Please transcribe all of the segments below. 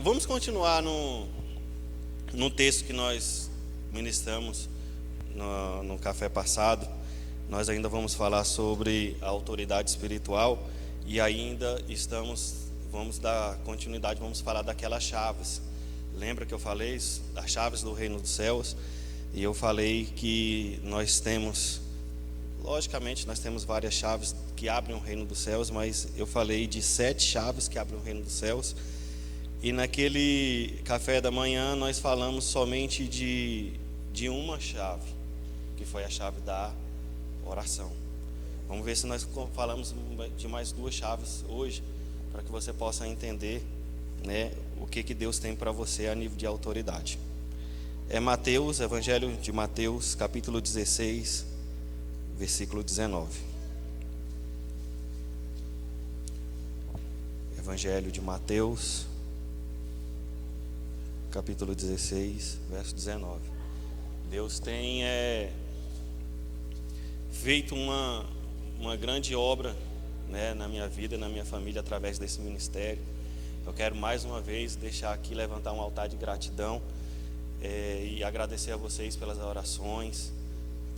Vamos continuar no texto que nós ministramos no café passado. Nós ainda vamos falar sobre a autoridade espiritual e ainda vamos dar continuidade, vamos falar daquelas chaves. Lembra que eu falei das chaves do reino dos céus? E eu falei que logicamente nós temos várias chaves que abrem o reino dos céus, mas eu falei de 7 chaves que abrem o reino dos céus. E naquele café da manhã nós falamos somente de uma chave, que foi a chave da oração. Vamos ver se nós falamos de mais 2 chaves hoje, para que você possa entender, né, o que Deus tem para você a nível de autoridade. É Mateus, Evangelho de Mateus, capítulo 16, versículo 19. Evangelho de Mateus, capítulo 16, verso 19. Deus tem feito uma grande obra, né, na minha vida, na minha família, através desse ministério. Eu quero mais uma vez deixar aqui, levantar um altar de gratidão e agradecer a vocês pelas orações,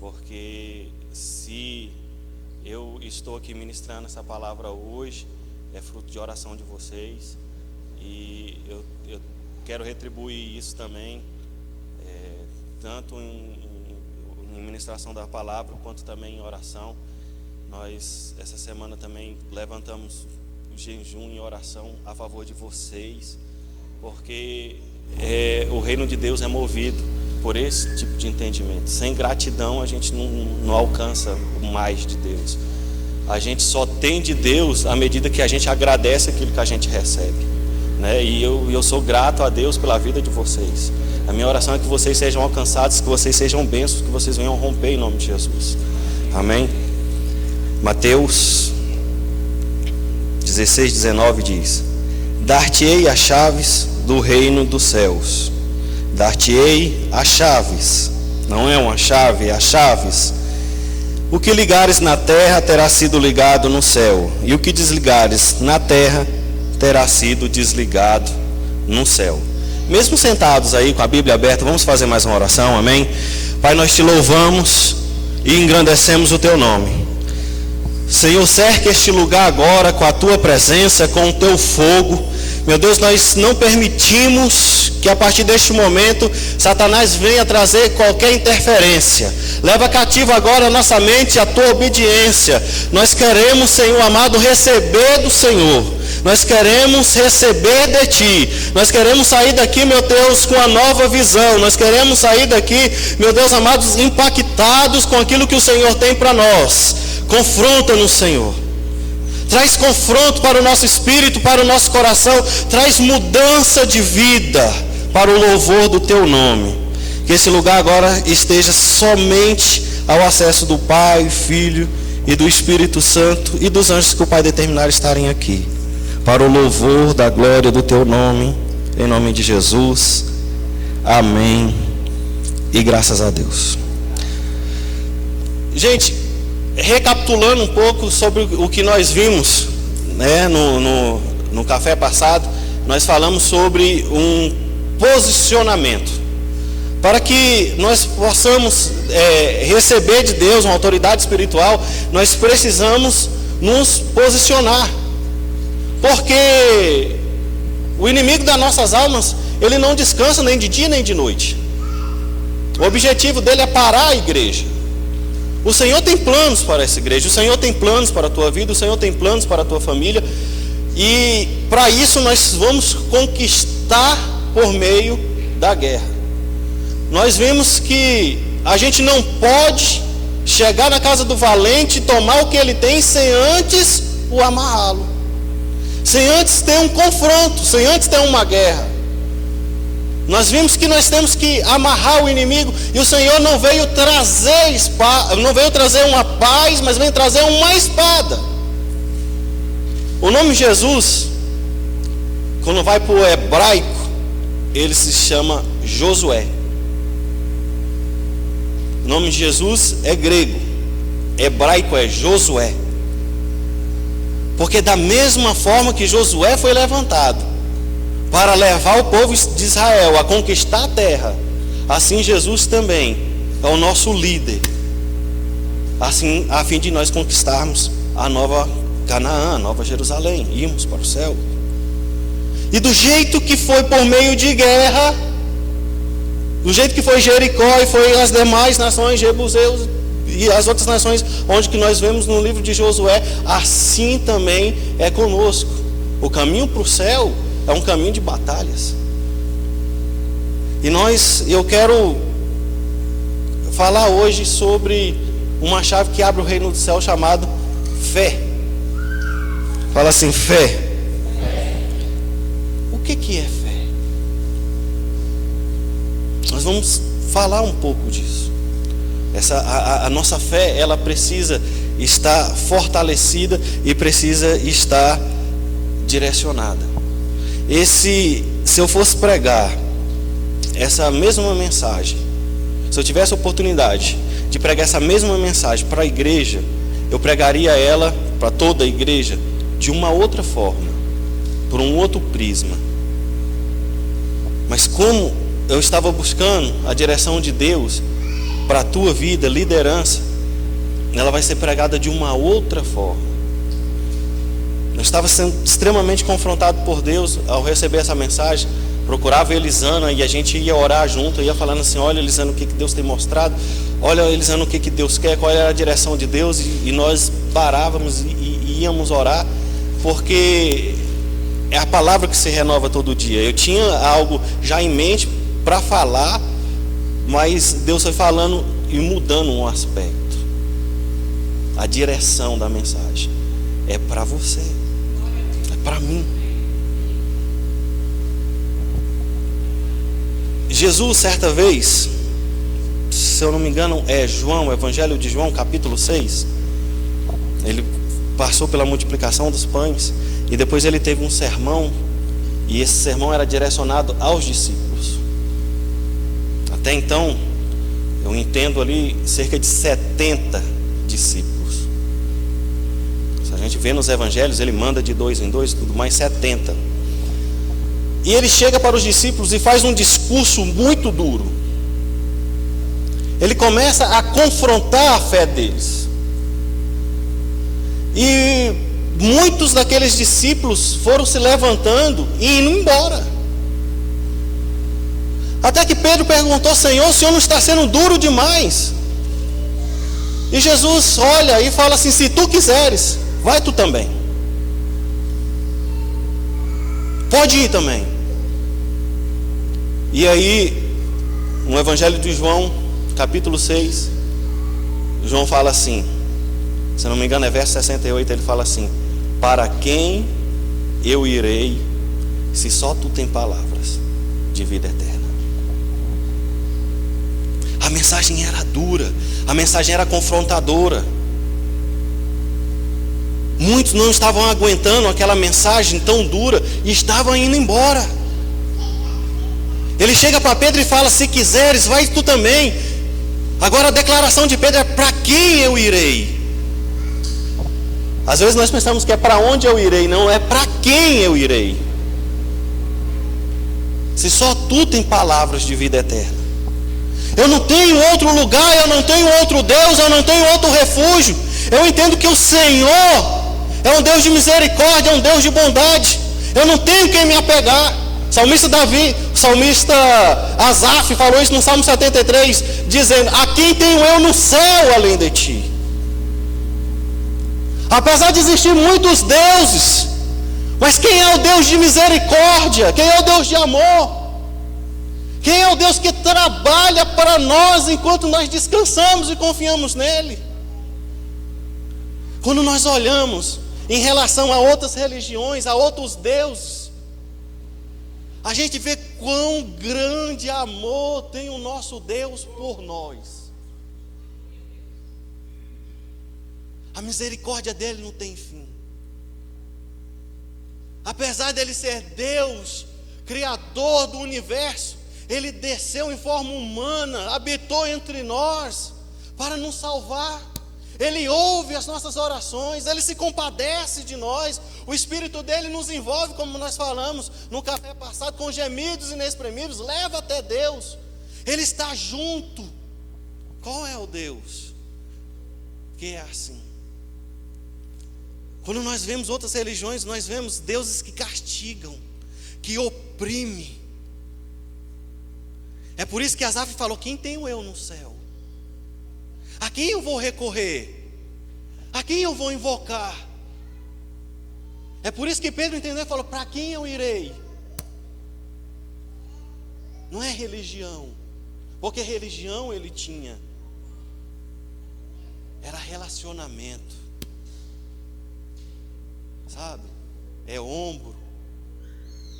porque se eu estou aqui ministrando essa palavra hoje, é fruto de oração de vocês, e eu quero retribuir isso também, tanto em ministração da palavra, quanto também em oração. Nós, essa semana também, levantamos o jejum em oração a favor de vocês, porque o reino de Deus é movido por esse tipo de entendimento. Sem gratidão a gente não alcança o mais de Deus. A gente só tem de Deus à medida que a gente agradece aquilo que a gente recebe, né? E eu sou grato a Deus pela vida de vocês. A minha oração é que vocês sejam alcançados, que vocês sejam bênçãos, que vocês venham romper em nome de Jesus. Amém? Mateus 16, 19 diz: Dar-te-ei as chaves do reino dos céus. Dar-te-ei as chaves. Não é uma chave, é as chaves. O que ligares na terra terá sido ligado no céu, e o que desligares na terra terá sido desligado no céu. Mesmo sentados aí com a Bíblia aberta, vamos fazer mais uma oração, amém? Pai, nós te louvamos e engrandecemos o teu nome. Senhor, cerca este lugar agora com a tua presença, com o teu fogo. Meu Deus, nós não permitimos que a partir deste momento Satanás venha trazer qualquer interferência. Leva cativo agora a nossa mente, a tua obediência. Nós queremos, Senhor amado, receber do Senhor. Nós queremos receber de Ti. Nós queremos sair daqui, meu Deus, com a nova visão. Nós queremos sair daqui, meu Deus amados, impactados com aquilo que o Senhor tem para nós. Confronta-nos, Senhor. Traz confronto para o nosso espírito, para o nosso coração. Traz mudança de vida para o louvor do Teu nome. Que esse lugar agora esteja somente ao acesso do Pai, Filho e do Espírito Santo e dos anjos que o Pai determinar estarem aqui, para o louvor da glória do Teu nome, em nome de Jesus. Amém. E graças a Deus. Gente, recapitulando um pouco sobre o que nós vimos, né, no café passado, nós falamos sobre um posicionamento. Para que nós possamos receber de Deus uma autoridade espiritual, nós precisamos nos posicionar. Porque o inimigo das nossas almas, ele não descansa nem de dia nem de noite. O objetivo dele é parar a igreja. O Senhor tem planos para essa igreja, o Senhor tem planos para a tua vida, o Senhor tem planos para a tua família. E para isso nós vamos conquistar por meio da guerra. Nós vimos que a gente não pode chegar na casa do valente e tomar o que ele tem sem antes o amarrá-lo, sem antes ter um confronto, sem antes ter uma guerra. Nós vimos que nós temos que amarrar o inimigo, e o Senhor não veio trazer não veio trazer uma paz, mas veio trazer uma espada. O nome Jesus, quando vai para o hebraico, ele se chama Josué. O nome de Jesus é grego, hebraico é Josué. Porque da mesma forma que Josué foi levantado para levar o povo de Israel a conquistar a terra, assim Jesus também é o nosso líder, assim, a fim de nós conquistarmos a nova Canaã, a nova Jerusalém, irmos para o céu. E do jeito que foi por meio de guerra, do jeito que foi Jericó e foi as demais nações, Jebuseus e as outras nações, onde que nós vemos no livro de Josué, assim também é conosco. O caminho para o céu é um caminho de batalhas. E eu quero falar hoje sobre uma chave que abre o reino do céu, chamado fé. Fala assim, fé. O que é fé? Nós vamos falar um pouco disso. A nossa fé, ela precisa estar fortalecida e precisa estar direcionada. Se eu fosse pregar essa mesma mensagem, se eu tivesse a oportunidade de pregar essa mesma mensagem para a igreja, eu pregaria ela para toda a igreja de uma outra forma, por um outro prisma. Mas como eu estava buscando a direção de Deus para a tua vida, liderança, ela vai ser pregada de uma outra forma. Eu estava sendo extremamente confrontado por Deus ao receber essa mensagem. Procurava a Elisana e a gente ia orar junto, ia falando assim, olha Elisana, o que Deus tem mostrado, olha Elisana, o que Deus quer, qual era a direção de Deus, e nós parávamos e íamos orar, porque é a palavra que se renova todo dia. Eu tinha algo já em mente para falar, mas Deus foi falando e mudando um aspecto. A direção da mensagem é para você, é para mim. Jesus, certa vez, se eu não me engano, é João, o Evangelho de João, capítulo 6. Ele passou pela multiplicação dos pães e depois ele teve um sermão, e esse sermão era direcionado aos discípulos. Até então, eu entendo ali cerca de 70 discípulos. Se a gente vê nos evangelhos, ele manda de 2 em 2, tudo mais 70. E ele chega para os discípulos e faz um discurso muito duro. Ele começa a confrontar a fé deles. E muitos daqueles discípulos foram se levantando e indo embora. Até que Pedro perguntou, Senhor, o Senhor não está sendo duro demais? E Jesus olha e fala assim, se tu quiseres, vai tu também. Pode ir também. E aí, no Evangelho de João, capítulo 6, João fala assim, se não me engano é verso 68, ele fala assim, para quem eu irei, se só tu tem palavras de vida eterna. A mensagem era dura, a mensagem era confrontadora. Muitos não estavam aguentando aquela mensagem tão dura e estavam indo embora. Ele chega para Pedro e fala, se quiseres, vai tu também. Agora a declaração de Pedro é, para quem eu irei? Às vezes nós pensamos que é para onde eu irei, não, é para quem eu irei. Se só tu tem palavras de vida eterna. Eu não tenho outro lugar, eu não tenho outro Deus, eu não tenho outro refúgio. Eu entendo que o Senhor é um Deus de misericórdia, é um Deus de bondade. Eu não tenho quem me apegar. Salmista Davi, o salmista Asaf falou isso no Salmo 73, dizendo, a quem tenho eu no céu além de ti? Apesar de existir muitos deuses, mas quem é o Deus de misericórdia? Quem é o Deus de amor? Quem é o Deus que trabalha para nós enquanto nós descansamos e confiamos nele? Quando nós olhamos em relação a outras religiões, a outros deuses, a gente vê quão grande amor tem o nosso Deus por nós. A misericórdia dele não tem fim. Apesar dele ser Deus, Criador do universo, ele desceu em forma humana, habitou entre nós para nos salvar. Ele ouve as nossas orações, Ele se compadece de nós, o Espírito dele nos envolve, como nós falamos no café passado, com gemidos inexprimíveis, leva até Deus, Ele está junto. Qual é o Deus que é assim? Quando nós vemos outras religiões, nós vemos deuses que castigam, que oprimem. É por isso que Asaf falou: quem tenho eu no céu? A quem eu vou recorrer? A quem eu vou invocar? É por isso que Pedro entendeu e falou: para quem eu irei? Não é religião, porque religião ele tinha, era relacionamento, sabe? É ombro,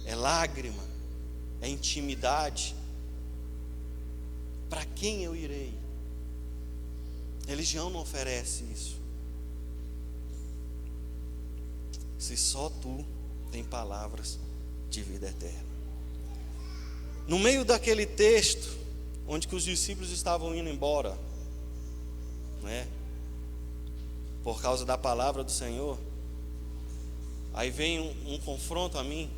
é lágrima, é intimidade. Para quem eu irei? Religião não oferece isso. Se só tu tem palavras de vida eterna. No meio daquele texto, onde que os discípulos estavam indo embora, né, por causa da palavra do Senhor, aí vem um confronto a mim,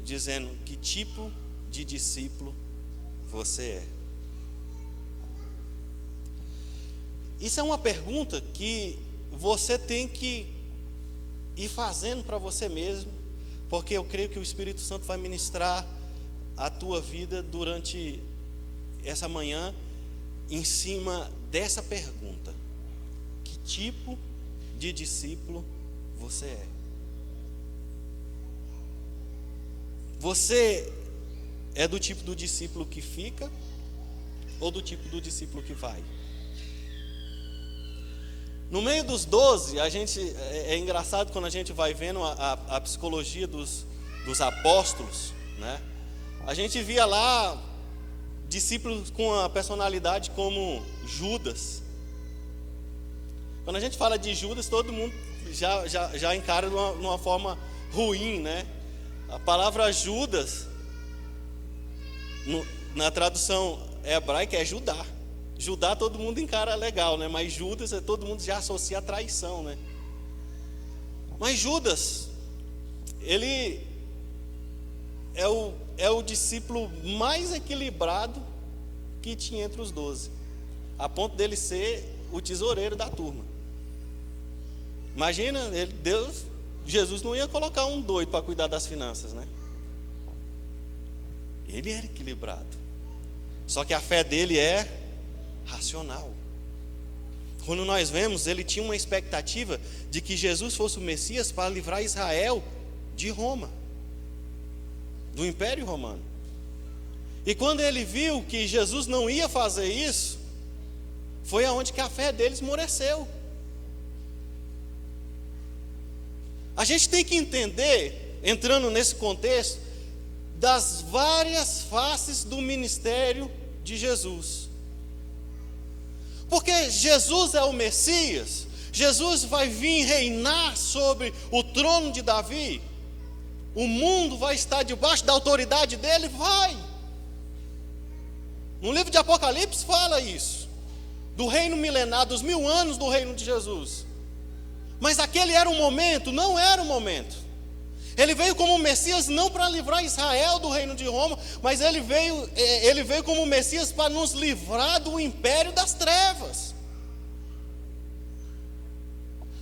dizendo: que tipo de discípulo você é? Isso é uma pergunta que você tem que ir fazendo para você mesmo, porque eu creio que o Espírito Santo vai ministrar a tua vida durante essa manhã em cima dessa pergunta: que tipo de discípulo você é? Você é do tipo do discípulo que fica ou do tipo do discípulo que vai? No meio dos 12, a gente, é engraçado quando a gente vai vendo a psicologia dos apóstolos, né? A gente via lá discípulos com a personalidade como Judas. Quando a gente fala de Judas, todo mundo já encara de uma forma ruim, né? A palavra Judas, na tradução hebraica, é Judá. Judá todo mundo encara legal, né? Mas Judas, todo mundo já associa a traição, né? Mas Judas, ele é o discípulo mais equilibrado que tinha entre os 12, a ponto dele ser o tesoureiro da turma. Imagina, Jesus não ia colocar um doido para cuidar das finanças, né? Ele era equilibrado, só que a fé dele é racional. Quando nós vemos, ele tinha uma expectativa de que Jesus fosse o Messias para livrar Israel de Roma, do Império Romano. E quando ele viu que Jesus não ia fazer isso, foi aonde que a fé dele esmoreceu. A gente tem que entender, entrando nesse contexto, das várias faces do ministério de Jesus. Porque Jesus é o Messias, Jesus vai vir reinar sobre o trono de Davi, o mundo vai estar debaixo da autoridade dele, vai. No livro de Apocalipse fala isso, do reino milenar, dos 1000 anos do reino de Jesus. Mas aquele era um momento, não era um momento. Ele veio como Messias não para livrar Israel do reino de Roma, mas ele veio como Messias para nos livrar do império das trevas.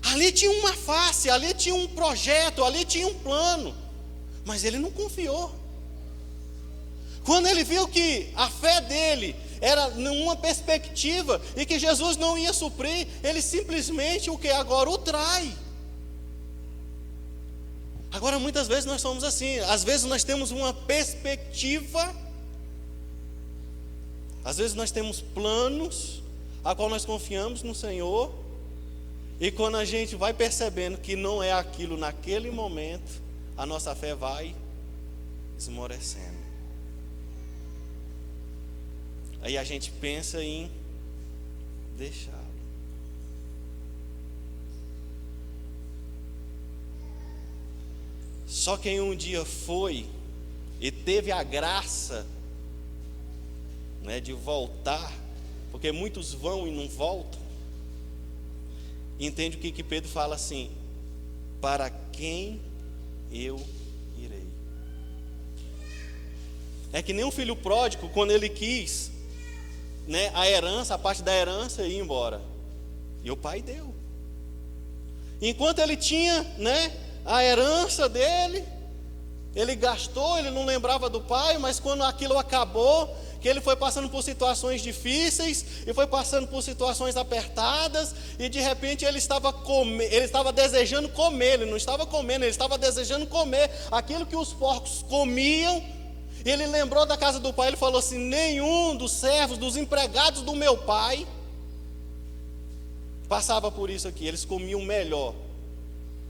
Ali tinha uma face, ali tinha um projeto, ali tinha um plano, mas ele não confiou. Quando ele viu que a fé dele era numa perspectiva e que Jesus não ia suprir, ele simplesmente agora o trai. Agora muitas vezes nós somos assim, às vezes nós temos uma perspectiva, às vezes nós temos planos, a qual nós confiamos no Senhor, e quando a gente vai percebendo que não é aquilo naquele momento, a nossa fé vai esmorecendo. Aí a gente pensa em deixar. Só quem um dia foi e teve a graça, né, de voltar, porque muitos vão e não voltam, entende o que Pedro fala assim: para quem eu irei? É que nem um filho pródigo, quando ele quis, né, a herança, a parte da herança, ir embora, e o pai deu. Enquanto ele tinha, né, a herança dele, ele gastou, ele não lembrava do pai, mas quando aquilo acabou, que ele foi passando por situações difíceis, e foi passando por situações apertadas, e de repente ele estava desejando comer, ele não estava comendo, ele estava desejando comer aquilo que os porcos comiam. Ele lembrou da casa do pai, ele falou assim: nenhum dos servos, dos empregados do meu pai passava por isso aqui, eles comiam melhor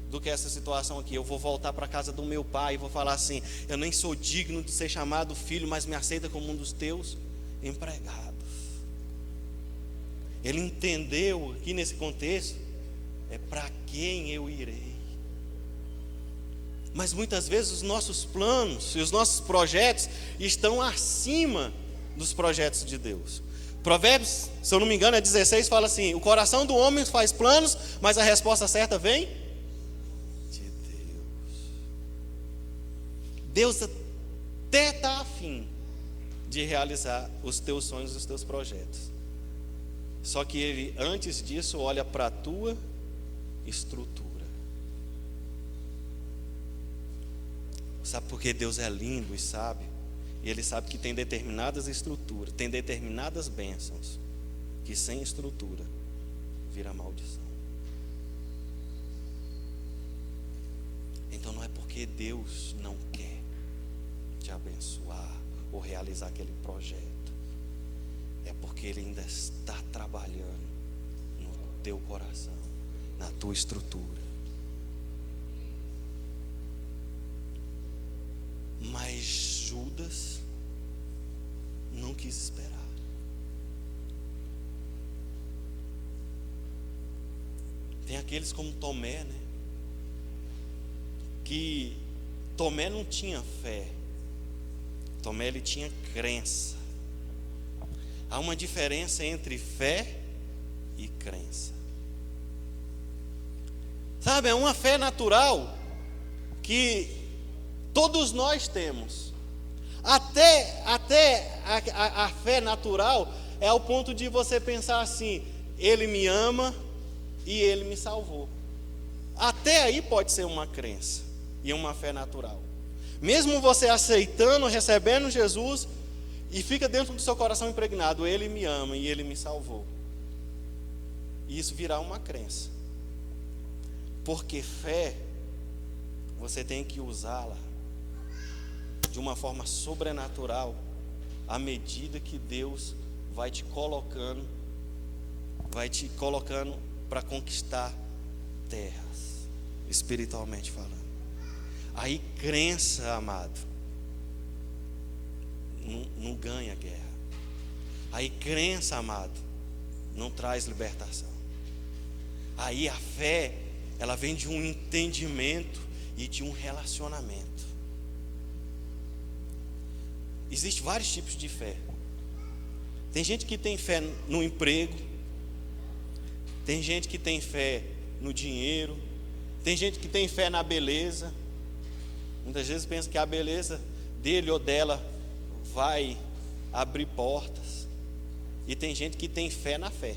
do que essa situação aqui. Eu vou voltar para a casa do meu pai e vou falar assim: eu nem sou digno de ser chamado filho, mas me aceita como um dos teus empregados. Ele entendeu aqui nesse contexto, é para quem eu irei. Mas muitas vezes os nossos planos e os nossos projetos estão acima dos projetos de Deus. Provérbios, se eu não me engano, é 16, fala assim: o coração do homem faz planos, mas a resposta certa vem de Deus. Deus até está afim de realizar os teus sonhos e os teus projetos. Só que Ele, antes disso, olha para a tua estrutura. Sabe por que Deus é lindo e sábio? E Ele sabe que tem determinadas estruturas, tem determinadas bênçãos, que sem estrutura vira maldição. Então não é porque Deus não quer te abençoar ou realizar aquele projeto, é porque Ele ainda está trabalhando no teu coração, na tua estrutura. Mas Judas não quis esperar. Tem aqueles como Tomé, né? Que Tomé não tinha fé, Tomé ele tinha crença. Há uma diferença entre fé e crença. Sabe, é uma fé natural que todos nós temos. Até a fé natural é ao ponto de você pensar assim: Ele me ama e Ele me salvou. Até aí pode ser uma crença e uma fé natural. Mesmo você aceitando, recebendo Jesus, e fica dentro do seu coração impregnado: Ele me ama e Ele me salvou. E isso virá uma crença. Porque fé, você tem que usá-la de uma forma sobrenatural, à medida que Deus vai te colocando para conquistar terras, espiritualmente falando. Aí crença, amado, não ganha guerra. Aí crença, amado, não traz libertação. Aí a fé, ela vem de um entendimento e de um relacionamento. Existem vários tipos de fé. Tem gente que tem fé no emprego, tem gente que tem fé no dinheiro, tem gente que tem fé na beleza. Muitas vezes pensa que a beleza dele ou dela vai abrir portas. E tem gente que tem fé na fé.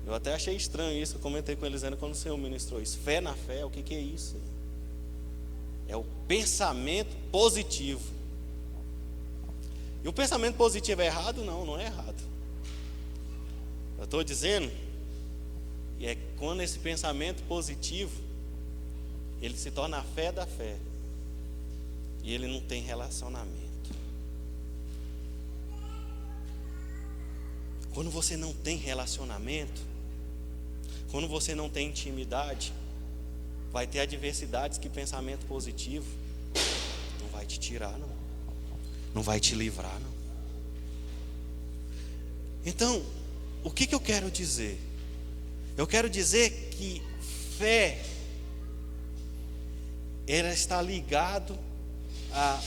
Eu até achei estranho isso, eu comentei com Elisânia quando o Senhor ministrou isso. Fé na fé, o que é isso? É o pensamento positivo. E o pensamento positivo é errado? Não, não é errado. Eu estou dizendo que é quando esse pensamento positivo, ele se torna a fé da fé, e ele não tem relacionamento. Quando você não tem relacionamento, quando você não tem intimidade, vai ter adversidades que pensamento positivo não vai te tirar, não vai te livrar, não. Então, o que eu quero dizer? Eu quero dizer que fé, ela está ligado a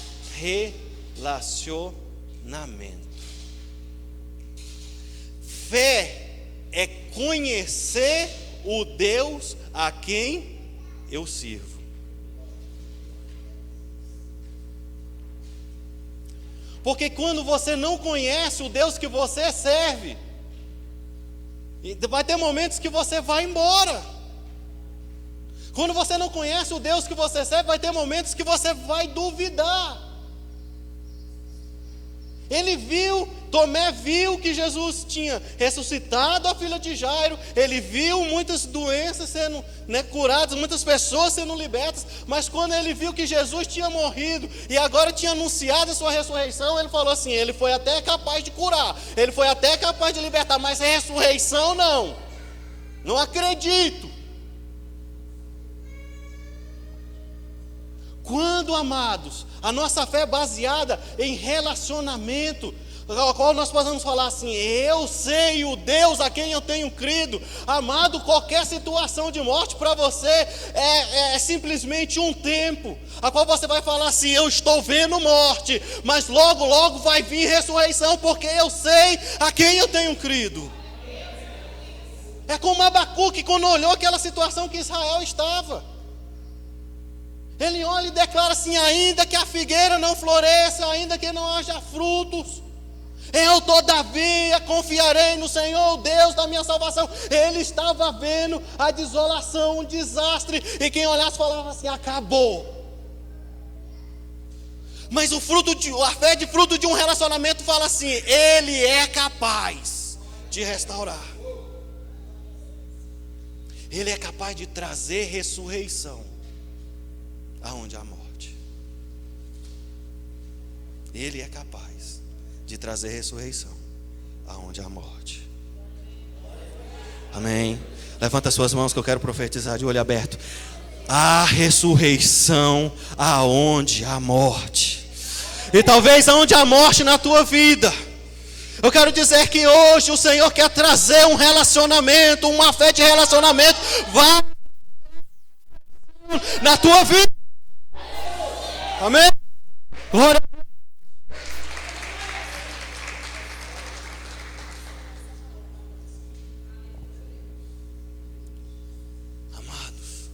relacionamento. fé é conhecer o Deus a quem eu sirvo. Porque quando você não conhece o Deus que você serve, vai ter momentos que você vai embora. Quando você não conhece o Deus que você serve, vai ter momentos que você vai duvidar. Tomé viu que Jesus tinha ressuscitado a filha de Jairo, ele viu muitas doenças sendo curadas, muitas pessoas sendo libertas, mas quando ele viu que Jesus tinha morrido e agora tinha anunciado a sua ressurreição, ele falou assim: ele foi até capaz de curar, ele foi até capaz de libertar, mas a ressurreição não acredito. Quando, amados, a nossa fé é baseada em relacionamento, ao qual nós podemos falar assim: eu sei o Deus a quem eu tenho crido. Amado, qualquer situação de morte para você é simplesmente um tempo, a qual você vai falar assim: eu estou vendo morte, mas logo, logo vai vir ressurreição, porque eu sei a quem eu tenho crido. É como Abacuque, quando olhou aquela situação que Israel estava. Ele olha e declara assim: ainda que a figueira não floresça, ainda que não haja frutos, eu todavia confiarei no Senhor, Deus da minha salvação. Ele estava vendo a desolação, um desastre, e quem olhasse falava assim: acabou. Mas a fé de fruto de um relacionamento fala assim: Ele é capaz de restaurar. Ele é capaz de trazer ressurreição aonde há morte. Ele é capaz de trazer ressurreição aonde há morte. Amém. Levanta suas mãos que eu quero profetizar de olho aberto. Há ressurreição aonde há morte. E talvez aonde há morte na tua vida, eu quero dizer que hoje o Senhor quer trazer um relacionamento, uma fé de relacionamento, vai na tua vida. Amém? Glória. Amados,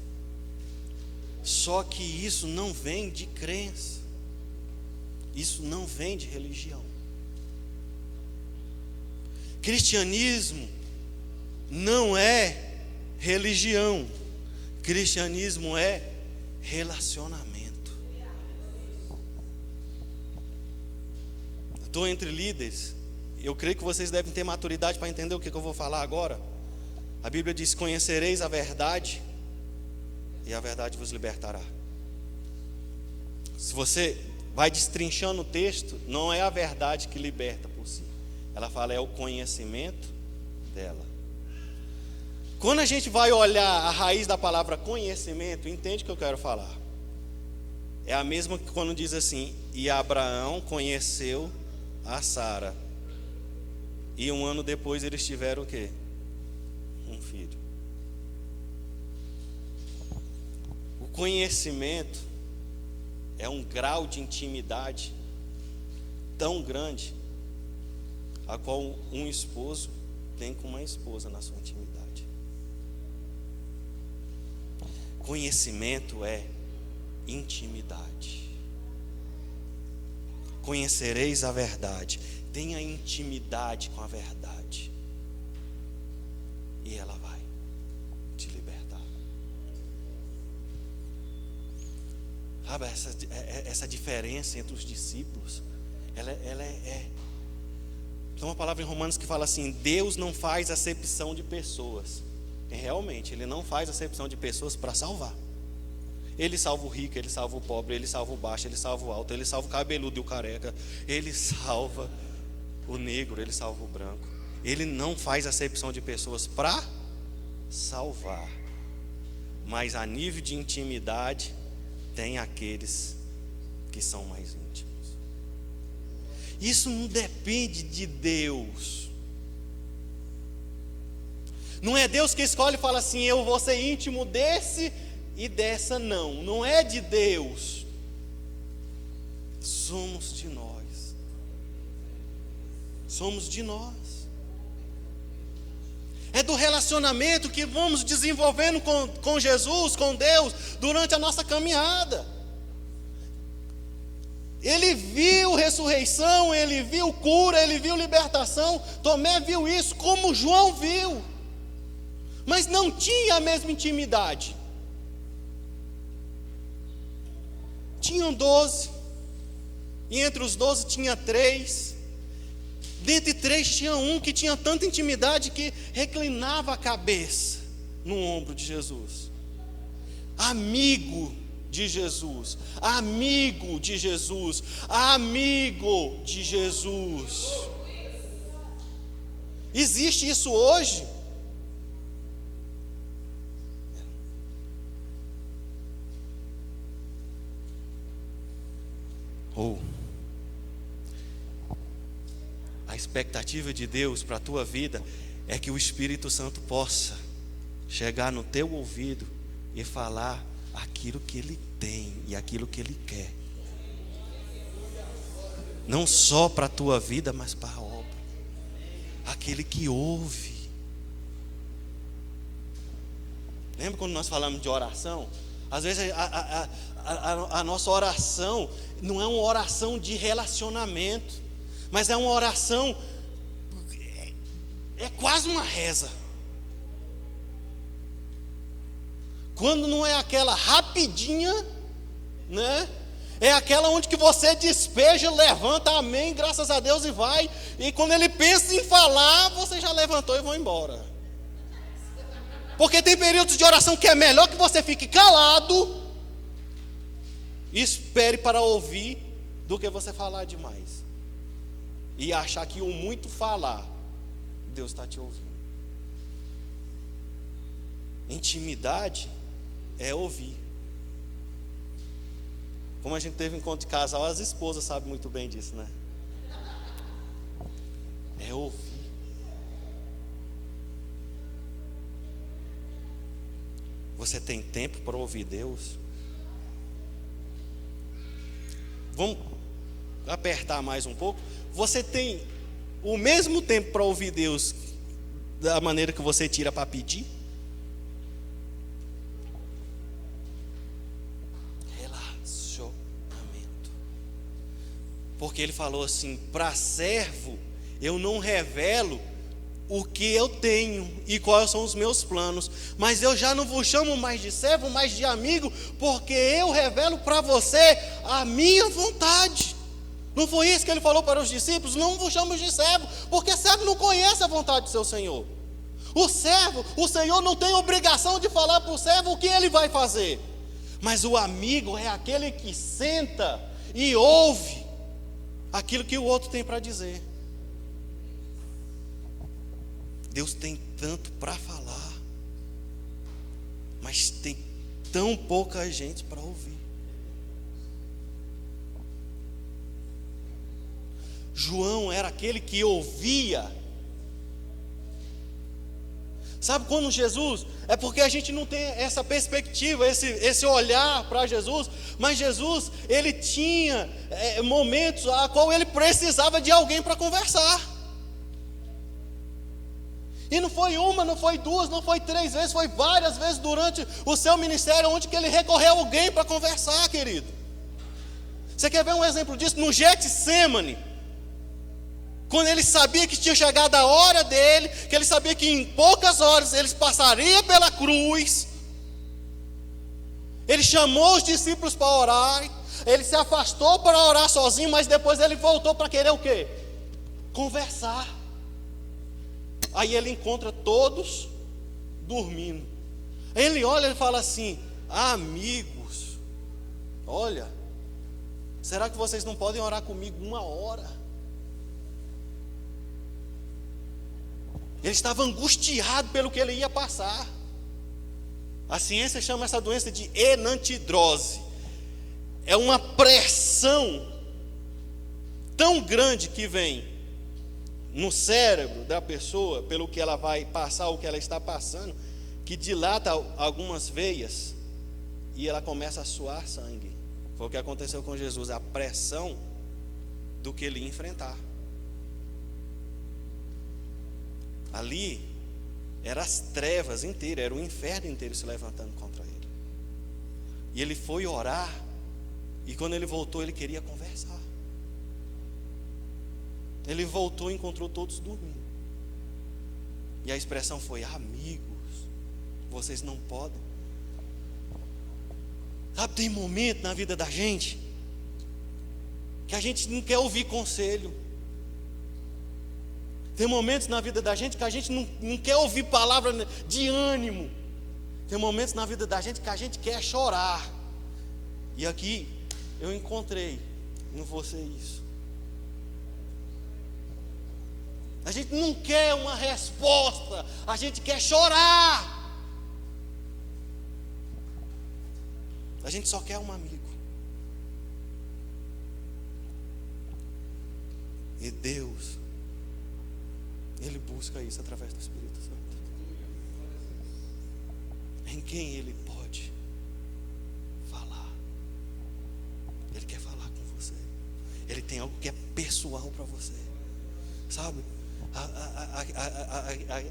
só que isso não vem de crença, isso não vem de religião. Cristianismo não é religião, cristianismo é relacionamento. Estou entre líderes, eu creio que vocês devem ter maturidade para entender o que eu vou falar agora. A Bíblia diz: conhecereis a verdade, e a verdade vos libertará. Se você vai destrinchando o texto, não é a verdade que liberta por si, ela fala é o conhecimento dela. Quando a gente vai olhar a raiz da palavra conhecimento, entende o que eu quero falar? É a mesma que quando diz assim: e Abraão conheceu a Sara, e 1 ano depois eles tiveram o quê? Um filho. O conhecimento é um grau de intimidade tão grande, a qual um esposo tem com uma esposa na sua intimidade. Conhecimento é intimidade. Conhecereis a verdade. Tenha intimidade com a verdade, e ela vai te libertar. Sabe, essa diferença entre os discípulos, ela é. Tem uma palavra em Romanos que fala assim: Deus não faz acepção de pessoas. E realmente, Ele não faz acepção de pessoas para salvar. Ele salva o rico, Ele salva o pobre, Ele salva o baixo, Ele salva o alto, Ele salva o cabeludo e o careca, Ele salva o negro, Ele salva o branco. Ele não faz acepção de pessoas para salvar. Mas a nível de intimidade, tem aqueles que são mais íntimos. Isso não depende de Deus. Não é Deus que escolhe e fala assim: eu vou ser íntimo desse e dessa. Não é de Deus. Somos de nós. Somos de nós. É do relacionamento que vamos desenvolvendo com Jesus, com Deus, durante a nossa caminhada. Ele viu ressurreição, ele viu cura, ele viu libertação. Tomé viu isso como João viu, mas não tinha a mesma intimidade. Tinham 12, e entre os 12 tinha 3. Dentre 3 tinha um que tinha tanta intimidade que reclinava a cabeça no ombro de Jesus. Amigo de Jesus, amigo de Jesus, amigo de Jesus. Existe isso hoje? A expectativa de Deus para a tua vida é que o Espírito Santo possa chegar no teu ouvido e falar aquilo que Ele tem e aquilo que Ele quer. Não só para a tua vida, mas para a obra. Aquele que ouve. Lembra quando nós falamos de oração? Às vezes a nossa oração não é uma oração de relacionamento, mas é uma oração, é quase uma reza. Quando não é aquela rapidinha, né? É aquela onde que você despeja, levanta, amém, graças a Deus e vai. E quando ele pensa em falar, você já levantou e vai embora. Porque tem períodos de oração que é melhor que você fique calado e espere para ouvir, do que você falar demais e achar que o muito falar, Deus está te ouvindo. Intimidade é ouvir. Como a gente teve encontro de casal, as esposas sabem muito bem disso, né? É ouvir. Você tem tempo para ouvir Deus? Vamos apertar mais um pouco. Você tem o mesmo tempo para ouvir Deus da maneira que você tira para pedir? Relacionamento. Porque ele falou assim: para servo eu não revelo o que eu tenho e quais são os meus planos, mas eu já não vos chamo mais de servo, mas de amigo, porque eu revelo para você a minha vontade. Não foi isso que ele falou para os discípulos? Não vos chamo de servo, porque servo não conhece a vontade do seu Senhor. O servo, o Senhor não tem obrigação de falar para o servo o que ele vai fazer, mas o amigo é aquele que senta e ouve aquilo que o outro tem para dizer. Deus tem tanto para falar, mas tem tão pouca gente para ouvir. João era aquele que ouvia. Sabe quando Jesus, é porque a gente não tem essa perspectiva, esse olhar para Jesus, mas Jesus, ele tinha momentos a qual ele precisava de alguém para conversar. E não foi uma, não foi duas, não foi 3 vezes, foi várias vezes durante o seu ministério onde que ele recorreu a alguém para conversar, querido. Você quer ver um exemplo disso? No Getsemane, quando ele sabia que tinha chegado a hora dele, que ele sabia que em poucas horas ele passaria pela cruz, ele chamou os discípulos para orar, ele se afastou para orar sozinho, mas depois ele voltou para querer o quê? Conversar. Aí ele encontra todos dormindo. Aí ele olha e fala assim: amigos, olha, será que vocês não podem orar comigo 1 hora? Ele estava angustiado pelo que ele ia passar. A ciência chama essa doença de enantidrose. É uma pressão tão grande que vem no cérebro da pessoa, pelo que ela vai passar, o que ela está passando, que dilata algumas veias e ela começa a suar sangue. Foi o que aconteceu com Jesus, a pressão do que ele ia enfrentar. Ali, Era as trevas inteiras, era o inferno inteiro se levantando contra ele. E ele foi orar, e quando ele voltou, ele queria conversar. Ele voltou e encontrou todos dormindo. E a expressão foi: amigos, vocês não podem. Sabe, tem momento na vida da gente que a gente não quer ouvir conselho. Tem momentos na vida da gente que a gente não quer ouvir palavra de ânimo. Tem momentos na vida da gente que a gente quer chorar. E aqui eu encontrei em você isso. A gente não quer uma resposta, a gente quer chorar. A gente só quer um amigo. E Deus, Ele busca isso através do Espírito Santo. Em quem Ele pode falar. Ele quer falar com você. Ele tem algo que é pessoal para você. Sabe?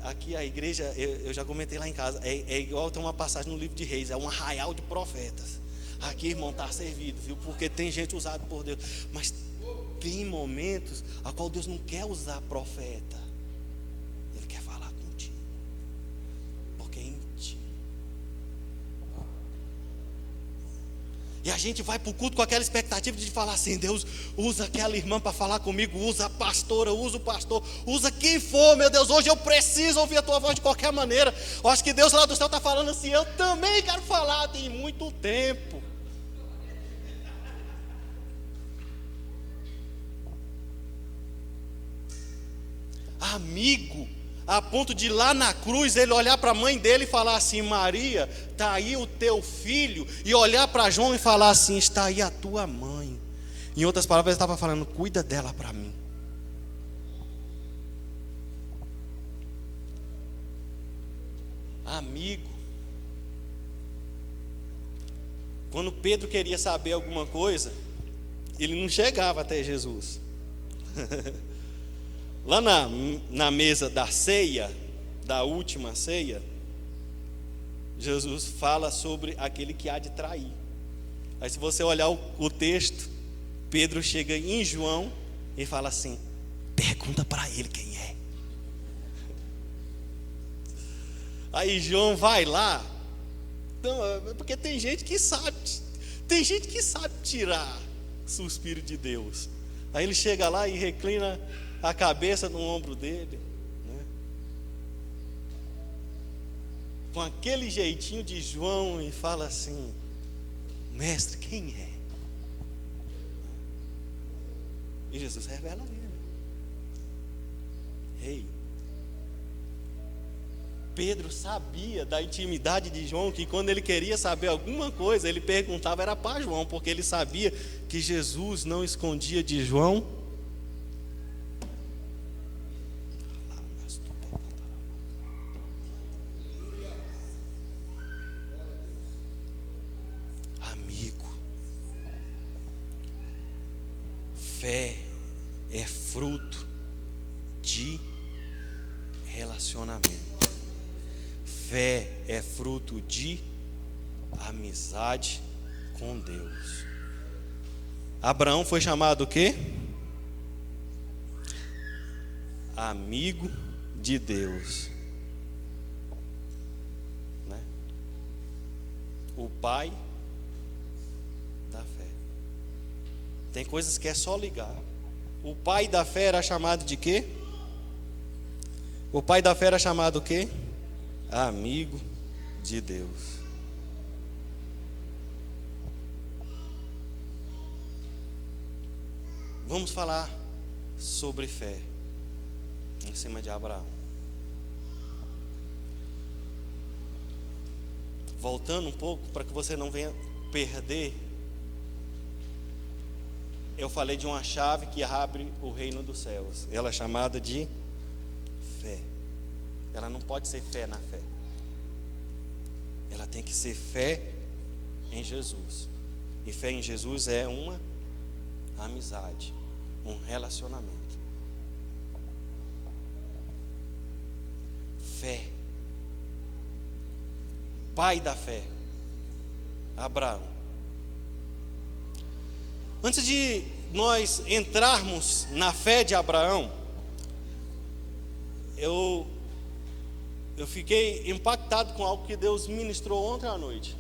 Aqui a igreja, eu já comentei lá em casa, é igual tem uma passagem no livro de Reis, é um arraial de profetas. Aqui, irmão, está servido, viu? Porque tem gente usada por Deus. Mas tem momentos a qual Deus não quer usar profeta. Ele quer falar contigo. Porque é íntimo. E a gente vai para o culto com aquela expectativa de falar assim: Deus, usa aquela irmã para falar comigo, usa a pastora, usa o pastor, usa quem for, meu Deus, hoje eu preciso ouvir a tua voz de qualquer maneira. Eu acho que Deus lá do céu está falando assim: eu também quero falar, tem muito tempo. Amigo, a ponto de lá na cruz ele olhar para a mãe dele e falar assim: Maria, está aí o teu filho. E olhar para João e falar assim: está aí a tua mãe. Em outras palavras, ele estava falando: cuida dela para mim. Amigo. Quando Pedro queria saber alguma coisa, ele não chegava até Jesus. Lá na mesa da ceia, da última ceia, Jesus fala sobre aquele que há de trair. Aí se você olhar o texto, Pedro chega em João e fala assim: pergunta para ele quem é. Aí João vai lá, porque tem gente que sabe tirar suspiro de Deus. Aí ele chega lá e reclina a cabeça no ombro dele, né? Com aquele jeitinho de João, e fala assim: mestre, quem é? E Jesus revela a ele: ei, Pedro sabia da intimidade de João, que quando ele queria saber alguma coisa, ele perguntava era para João, porque ele sabia que Jesus não escondia de João. Amigo, fé é fruto de relacionamento. Fé é fruto de amizade com Deus. Abraão foi chamado o quê? Amigo de Deus, né? O pai da fé. Tem coisas que é só ligar. O pai da fé era chamado de quê? O pai da fé era chamado o quê? Amigo de Deus. Vamos falar sobre fé em cima de Abraão. Voltando um pouco para que você não venha perder, eu falei de uma chave que abre o reino dos céus. Ela é chamada de fé. Ela não pode ser fé na fé. Ela tem que ser fé em Jesus. E fé em Jesus é uma amizade, um relacionamento. Fé pai da fé, Abraão. Antes de nós entrarmos na fé de Abraão, eu fiquei impactado com algo que Deus ministrou ontem à noite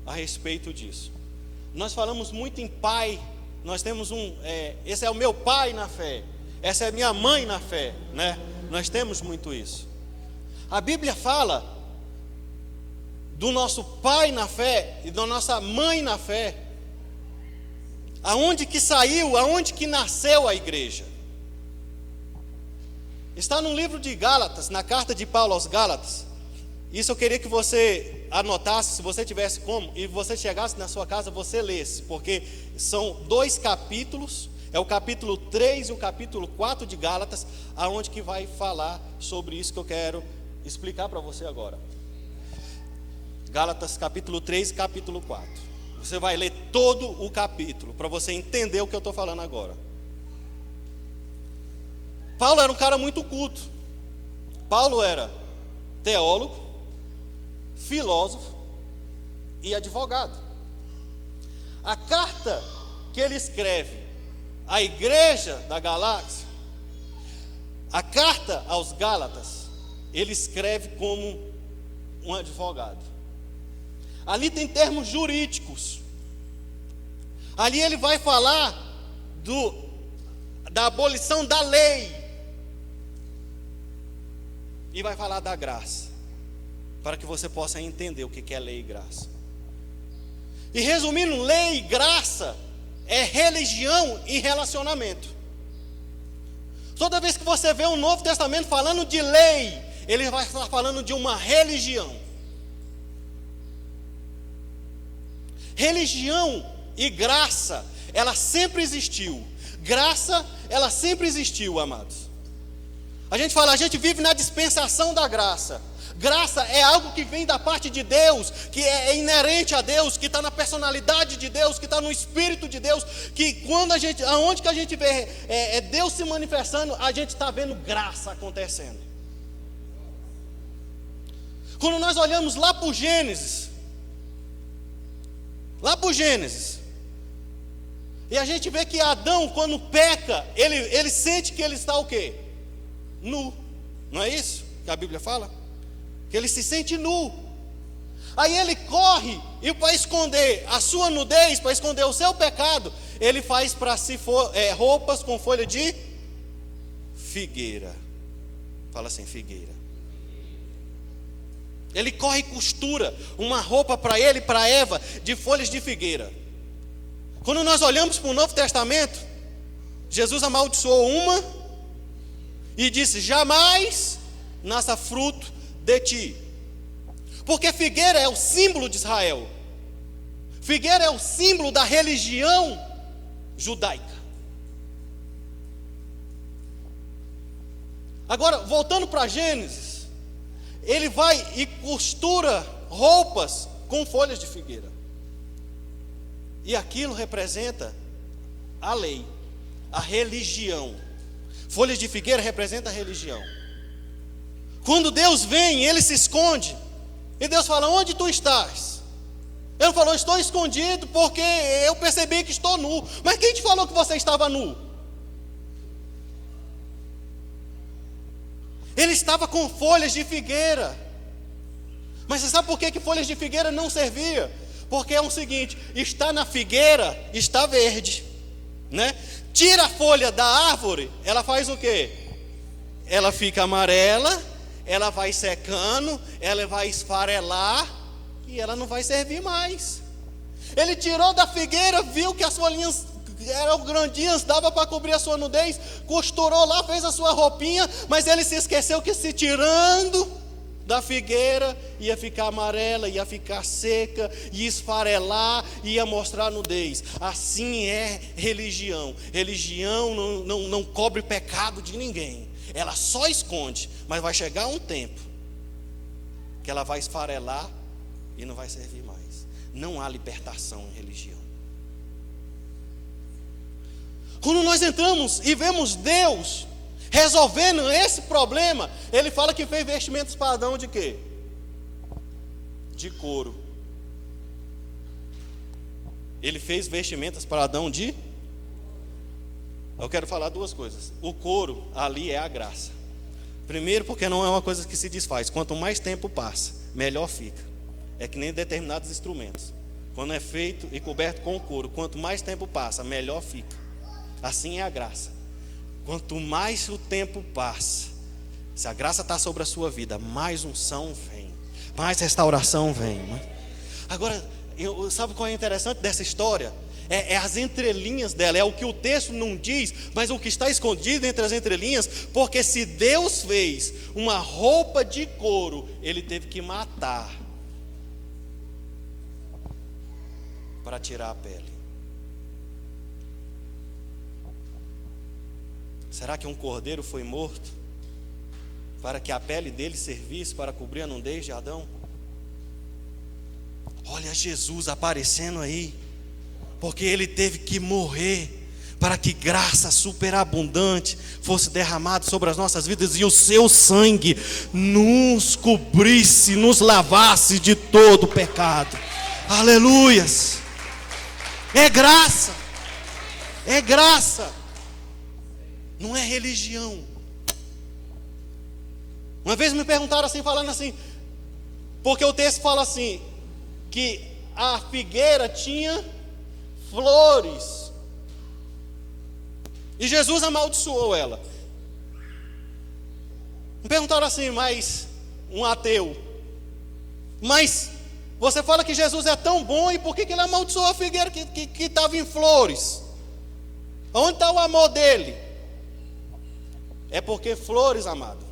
a respeito disso. Nós falamos muito em pai. Nós temos esse é o meu pai na fé, essa é a minha mãe na fé, né? Nós temos muito isso. A Bíblia fala do nosso pai na fé e da nossa mãe na fé. Aonde que saiu, aonde que nasceu a igreja? Está no livro de Gálatas, na carta de Paulo aos Gálatas. Isso eu queria que você anotasse, se você tivesse como, e você chegasse na sua casa, você lesse, porque são 2 capítulos, é o capítulo 3 e o capítulo 4 de Gálatas, aonde que vai falar sobre isso que eu quero explicar para você agora. Gálatas capítulo 3 e capítulo 4. Você vai ler todo o capítulo, para você entender o que eu estou falando agora. Paulo era um cara muito culto. Paulo era teólogo, filósofo e advogado. A carta que ele escreve à igreja da Galáxia, a carta aos Gálatas, ele escreve como um advogado. Ali tem termos jurídicos. Ali ele vai falar da abolição da lei. E vai falar da graça, para que você possa entender o que é lei e graça. E resumindo, lei e graça é religião e relacionamento. Toda vez que você vê o Novo Testamento falando de lei, ele vai estar falando de uma religião. Religião e graça, ela sempre existiu. Graça, ela sempre existiu, amados. A gente fala, a gente vive na dispensação da graça. Graça é algo que vem da parte de Deus, que é inerente a Deus, que está na personalidade de Deus, que está no Espírito de Deus, que quando aonde que a gente vê Deus se manifestando, a gente está vendo graça acontecendo. Quando nós olhamos lá para o Gênesis, e a gente vê que Adão, quando peca, ele sente que ele está o quê? Nu. Não é isso que a Bíblia fala? Que ele se sente nu. Aí ele corre, e para esconder a sua nudez, para esconder o seu pecado, ele faz para si roupas com folha de figueira. Fala assim, figueira. Ele corre e costura uma roupa para ele e para Eva de folhas de figueira. Quando nós olhamos para o Novo Testamento, Jesus amaldiçoou uma e disse, jamais nasça fruto de ti. Porque figueira é o símbolo de Israel. Figueira é o símbolo da religião judaica. Agora, voltando para Gênesis, ele vai e costura roupas com folhas de figueira. E aquilo representa a lei, a religião. Folhas de figueira representa a religião. Quando Deus vem, ele se esconde. E Deus fala, onde tu estás? Ele falou, estou escondido porque eu percebi que estou nu. Mas quem te falou que você estava nu? Ele estava com folhas de figueira. Mas você sabe por que folhas de figueira não servia? Porque é o seguinte, está na figueira, está verde, né? Tira a folha da árvore, ela faz o quê? Ela fica amarela, ela vai secando, ela vai esfarelar e ela não vai servir mais. Ele tirou da figueira, viu que as folhinhas eram grandinhas, dava para cobrir a sua nudez, costurou lá, fez a sua roupinha, mas ele se esqueceu que se tirando da figueira ia ficar amarela, ia ficar seca, ia esfarelar, ia mostrar nudez. Assim é religião. Religião não cobre pecado de ninguém, ela só esconde. Mas vai chegar um tempo que ela vai esfarelar e não vai servir mais. Não há libertação em religião. Quando nós entramos e vemos Deus resolvendo esse problema, ele fala que fez vestimentas para Adão de quê? de couro. Ele fez vestimentas para Adão de... Eu quero falar duas coisas. O couro ali é a graça. Primeiro, porque não é uma coisa que se desfaz. Quanto mais tempo passa, melhor fica. É que nem determinados instrumentos. Quando é feito e coberto com couro, quanto mais tempo passa, melhor fica. Assim é a graça. Quanto mais o tempo passa, se a graça está sobre a sua vida, mais unção vem, mais restauração vem. Agora, sabe qual é interessante dessa história? É as entrelinhas dela, é o que o texto não diz, mas o que está escondido entre as entrelinhas. Porque se Deus fez uma roupa de couro, Ele teve que matar para tirar a pele. Será que um cordeiro foi morto para que a pele dele servisse para cobrir a nudez de Adão? Olha Jesus aparecendo aí, porque ele teve que morrer para que graça superabundante fosse derramada sobre as nossas vidas e o seu sangue nos cobrisse, nos lavasse de todo pecado. Aleluias! É graça, é graça, não é religião. Uma vez me perguntaram assim, falando assim, porque o texto fala assim, que a figueira tinha flores, e Jesus amaldiçoou ela. Me perguntaram assim, mas um ateu, mas você fala que Jesus é tão bom, e por que ele amaldiçoou a figueira que estava em flores? Onde está o amor dele? É porque flores, amado,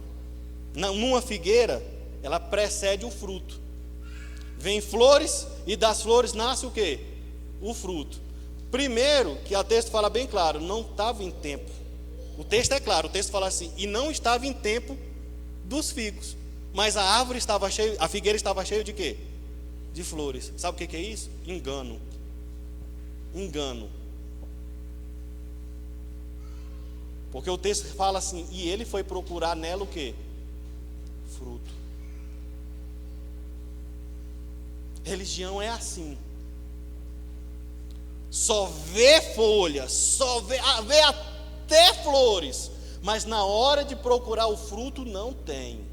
numa figueira, ela precede o fruto. Vem flores, e das flores nasce o quê? O fruto. Primeiro, que o texto fala bem claro, não estava em tempo. O texto é claro, o texto fala assim, e não estava em tempo dos figos. Mas a árvore estava cheia, a figueira estava cheia de quê? De flores. Sabe o que é isso? Engano. Engano. Porque o texto fala assim, e ele foi procurar nela o quê? Fruto. Religião é assim. Só vê folhas, só vê até flores, mas na hora de procurar o fruto não tem.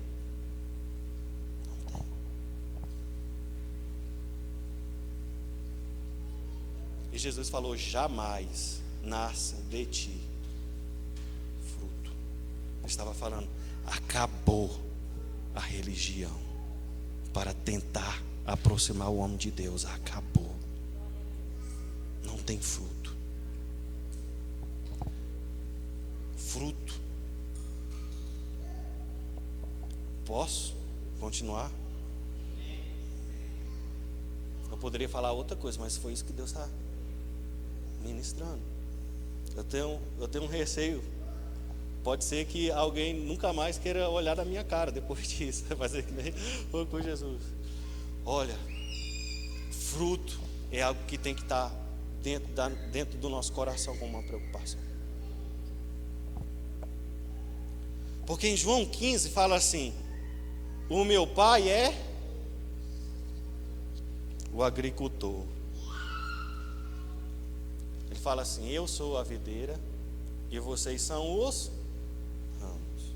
E Jesus falou, jamais nasça de ti fruto. Ele estava falando, acabou a religião para tentar aproximar o homem de Deus. Acabou. Não tem fruto. Fruto. Posso continuar? Eu poderia falar outra coisa, mas foi isso que Deus está ministrando. Eu tenho um receio. Pode ser que alguém nunca mais queira olhar na minha cara depois disso. Vai fazer que nem foi com Jesus. Olha, fruto é algo que tem que estar dentro do nosso coração como uma preocupação. Porque em João 15 fala assim, o meu pai é o agricultor. Ele fala assim, eu sou a videira e vocês são os ramos.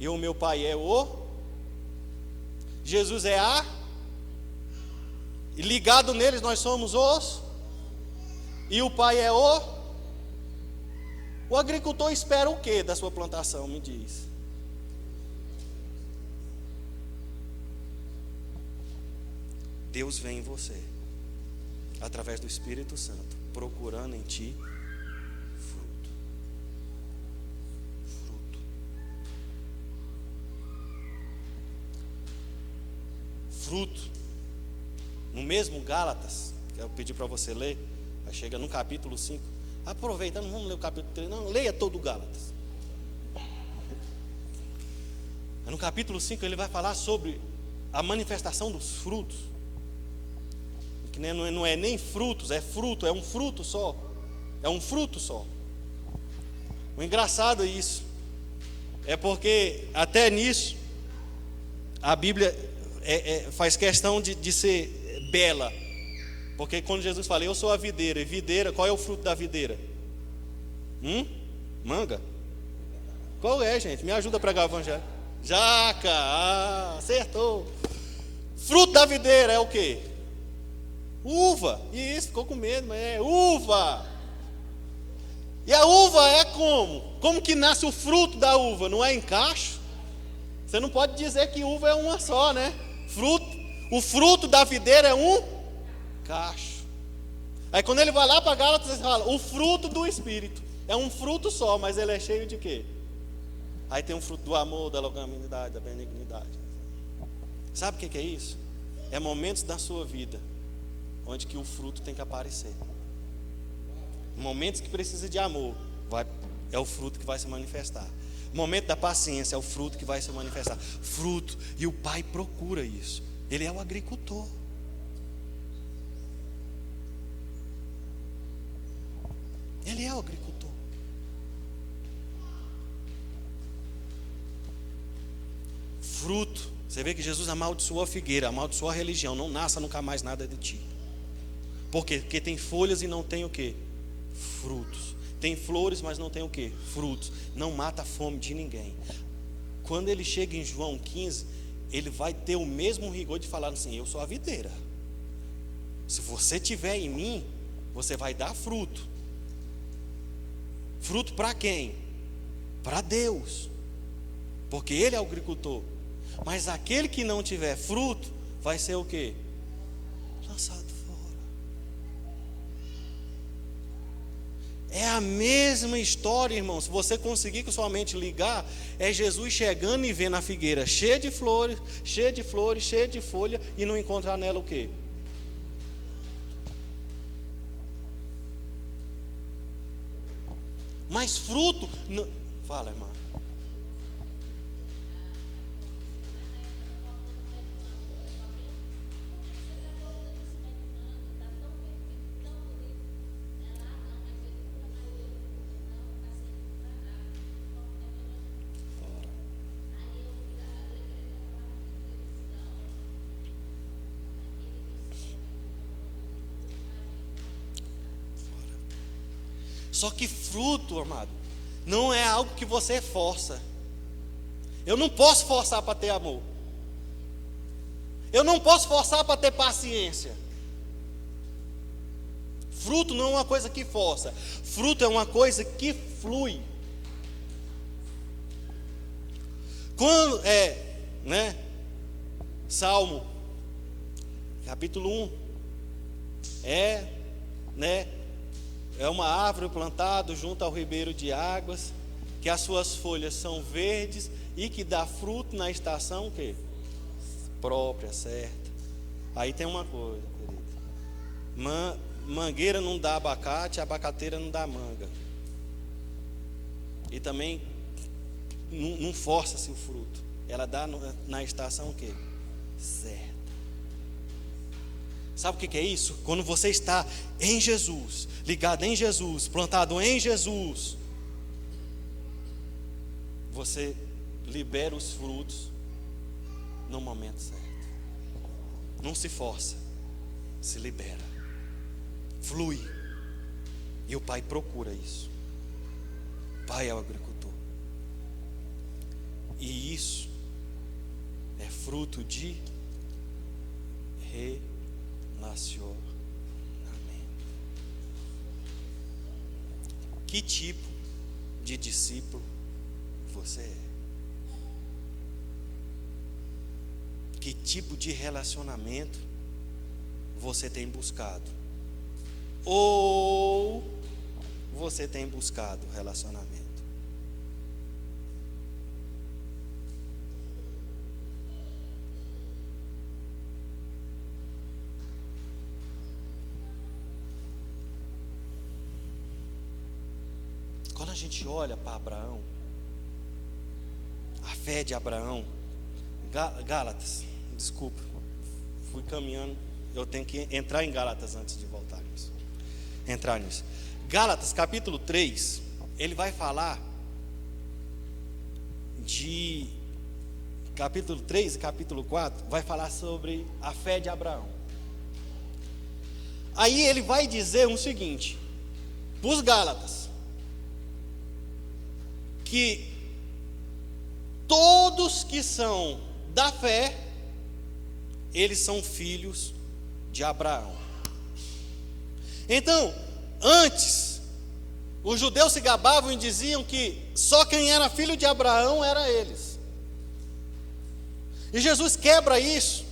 E o meu pai é o... Jesus é a... E ligado neles nós somos os... E o pai é o... O agricultor espera o que da sua plantação, me diz? Deus vem em você, através do Espírito Santo, procurando em ti fruto. Fruto. Fruto. No mesmo Gálatas, que eu pedi para você ler, chega no capítulo 5. Aproveitando, vamos ler o capítulo 3. Não, leia todo o Gálatas. No capítulo 5 ele vai falar sobre a manifestação dos frutos. Que não é nem frutos, é fruto, é um fruto só. É um fruto só. O engraçado é isso. É porque até nisso a Bíblia faz questão de ser bela. Porque quando Jesus fala, eu sou a videira, e videira, qual é o fruto da videira? Manga? Qual é, gente? Me ajuda a pregar o evangelho. Jaca, acertou. Fruto da videira é o quê? Uva. Isso, ficou com medo, mas é uva. E a uva é como? Como que nasce o fruto da uva? Não é em cacho? Você não pode dizer que uva é uma só, né? O fruto da videira é um cacho. Aí quando ele vai lá para Gálatas, ele fala, o fruto do Espírito. É um fruto só, mas ele é cheio de quê? Aí tem um fruto do amor, da longanimidade, da benignidade. Sabe o que é isso? É momentos da sua vida onde que o fruto tem que aparecer. Momentos que precisa de amor, é o fruto que vai se manifestar. Momento da paciência é o fruto que vai se manifestar. Fruto, e o Pai procura isso. Ele é o agricultor. Ele é o agricultor. Fruto. Você vê que Jesus amaldiçoou a figueira, amaldiçoou a religião. Não nasça nunca mais nada de ti. Por quê? Porque tem folhas e não tem o quê? Frutos. Tem flores, mas não tem o quê? Frutos. Não mata a fome de ninguém. Quando ele chega em João 15, ele vai ter o mesmo rigor de falar assim, eu sou a videira. Se você tiver em mim, você vai dar fruto. Fruto para quem? Para Deus. Porque Ele é o agricultor. Mas aquele que não tiver fruto, vai ser o quê? Lançado fora. É a mesma história, irmão. Se você conseguir com sua mente ligar, é Jesus chegando e vendo a figueira cheia de flores, cheia de folha, e não encontrar nela o quê? Mas fruto. Fala, irmã. Só que fruto, amado, não é algo que você força. Eu não posso forçar para ter amor. Eu não posso forçar para ter paciência. Fruto não é uma coisa que força. Fruto é uma coisa que flui. Quando Salmo capítulo 1 é uma árvore plantada junto ao ribeiro de águas, que as suas folhas são verdes e que dá fruto na estação que própria, certa. Aí tem uma coisa, querido. Mangueira não dá abacate, abacateira não dá manga. E também não força-se o fruto. Ela dá na estação o quê? Certa. Sabe o que é isso? Quando você está em Jesus, ligado em Jesus, plantado em Jesus, você libera os frutos no momento certo. Não se força, se libera, flui. E o Pai procura isso. O Pai é o agricultor. E isso é fruto de relacionamento. Que tipo de discípulo você é? Que tipo de relacionamento você tem buscado? Ou você tem buscado relacionamento? Quando a gente olha para Abraão, a fé de Abraão, Gálatas, desculpa, fui caminhando, eu tenho que entrar em Gálatas antes de voltar nisso. Entrar nisso. Gálatas capítulo 3, ele vai falar de capítulo 3 e capítulo 4, vai falar sobre a fé de Abraão. Aí ele vai dizer o seguinte, para os Gálatas, que todos que são da fé, eles são filhos de Abraão. Então, antes, os judeus se gabavam e diziam que só quem era filho de Abraão era eles. E Jesus quebra isso,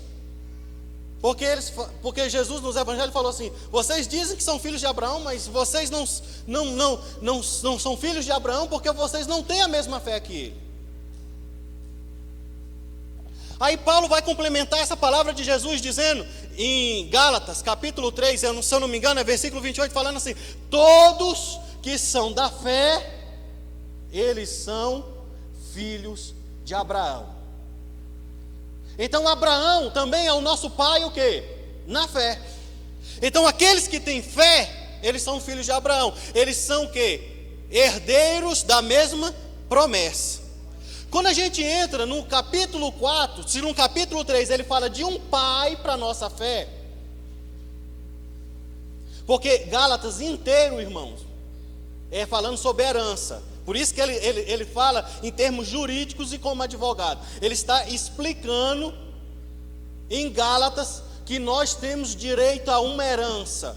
porque Jesus nos evangelhos falou assim: vocês dizem que são filhos de Abraão, mas vocês não são filhos de Abraão porque vocês não têm a mesma fé que ele. Aí Paulo vai complementar essa palavra de Jesus dizendo em Gálatas capítulo 3, se eu não me engano é versículo 28, falando assim: todos que são da fé, eles são filhos de Abraão. Então Abraão também é o nosso pai, o quê? Na fé. Então aqueles que têm fé, eles são filhos de Abraão. Eles são o quê? Herdeiros da mesma promessa. Quando a gente entra no capítulo 4, se no capítulo 3 ele fala de um pai para a nossa fé, porque Gálatas inteiro, irmãos, é falando sobre herança. Por isso que ele fala em termos jurídicos e como advogado. Ele está explicando em Gálatas que nós temos direito a uma herança.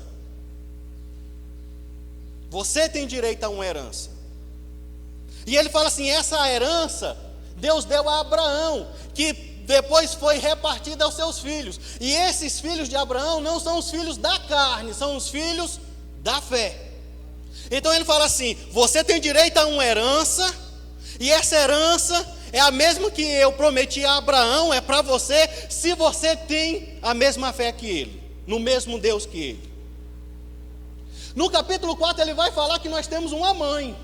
Você tem direito a uma herança. E ele fala assim: essa herança Deus deu a Abraão, que depois foi repartida aos seus filhos. E esses filhos de Abraão não são os filhos da carne, são os filhos da fé. Então ele fala assim: você tem direito a uma herança, e essa herança é a mesma que eu prometi a Abraão, é para você, se você tem a mesma fé que ele, no mesmo Deus que ele. No capítulo 4 ele vai falar que nós temos uma mãe.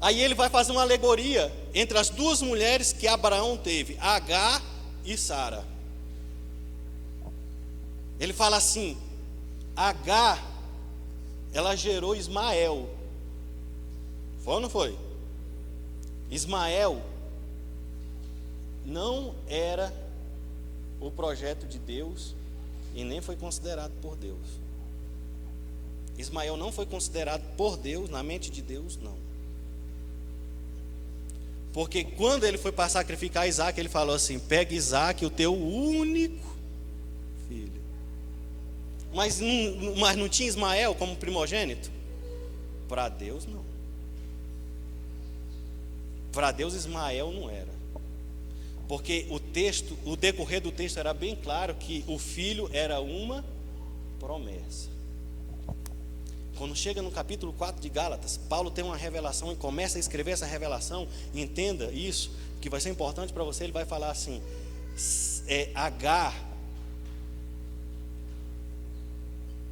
Aí ele vai fazer uma alegoria entre as duas mulheres que Abraão teve, Agar e Sara. Ele fala assim: Agar, ela gerou Ismael. Foi ou não foi? Ismael não era o projeto de Deus e nem foi considerado por Deus. Ismael não foi considerado por Deus, na mente de Deus, não. Porque quando ele foi para sacrificar Isaac, ele falou assim: pega Isaac, o teu único filho. Mas não tinha Ismael como primogênito? Para Deus não. Para Deus Ismael não era. Porque o decorrer do texto era bem claro que o filho era uma promessa. Quando chega no capítulo 4 de Gálatas, Paulo tem uma revelação e começa a escrever essa revelação. Entenda isso, que vai ser importante para você. Ele vai falar assim: Agar,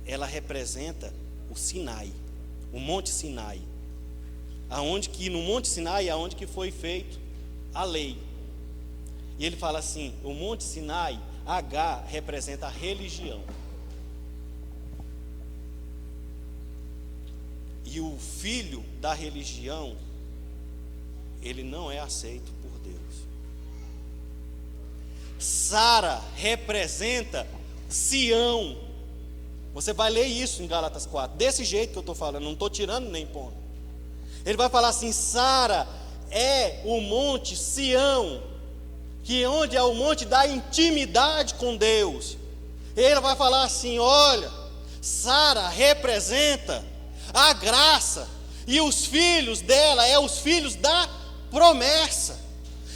ela representa o Sinai, o Monte Sinai, no Monte Sinai é onde que foi feito a lei. E ele fala assim: o Monte Sinai, Agar representa a religião. E o filho da religião, ele não é aceito por Deus. Sara representa Sião. Você vai ler isso em Gálatas 4, desse jeito que eu estou falando, não estou tirando nem pondo. Ele vai falar assim: Sara é o monte Sião, que onde é o monte da intimidade com Deus. Ele vai falar assim: olha, Sara representa a graça, e os filhos dela é os filhos da promessa.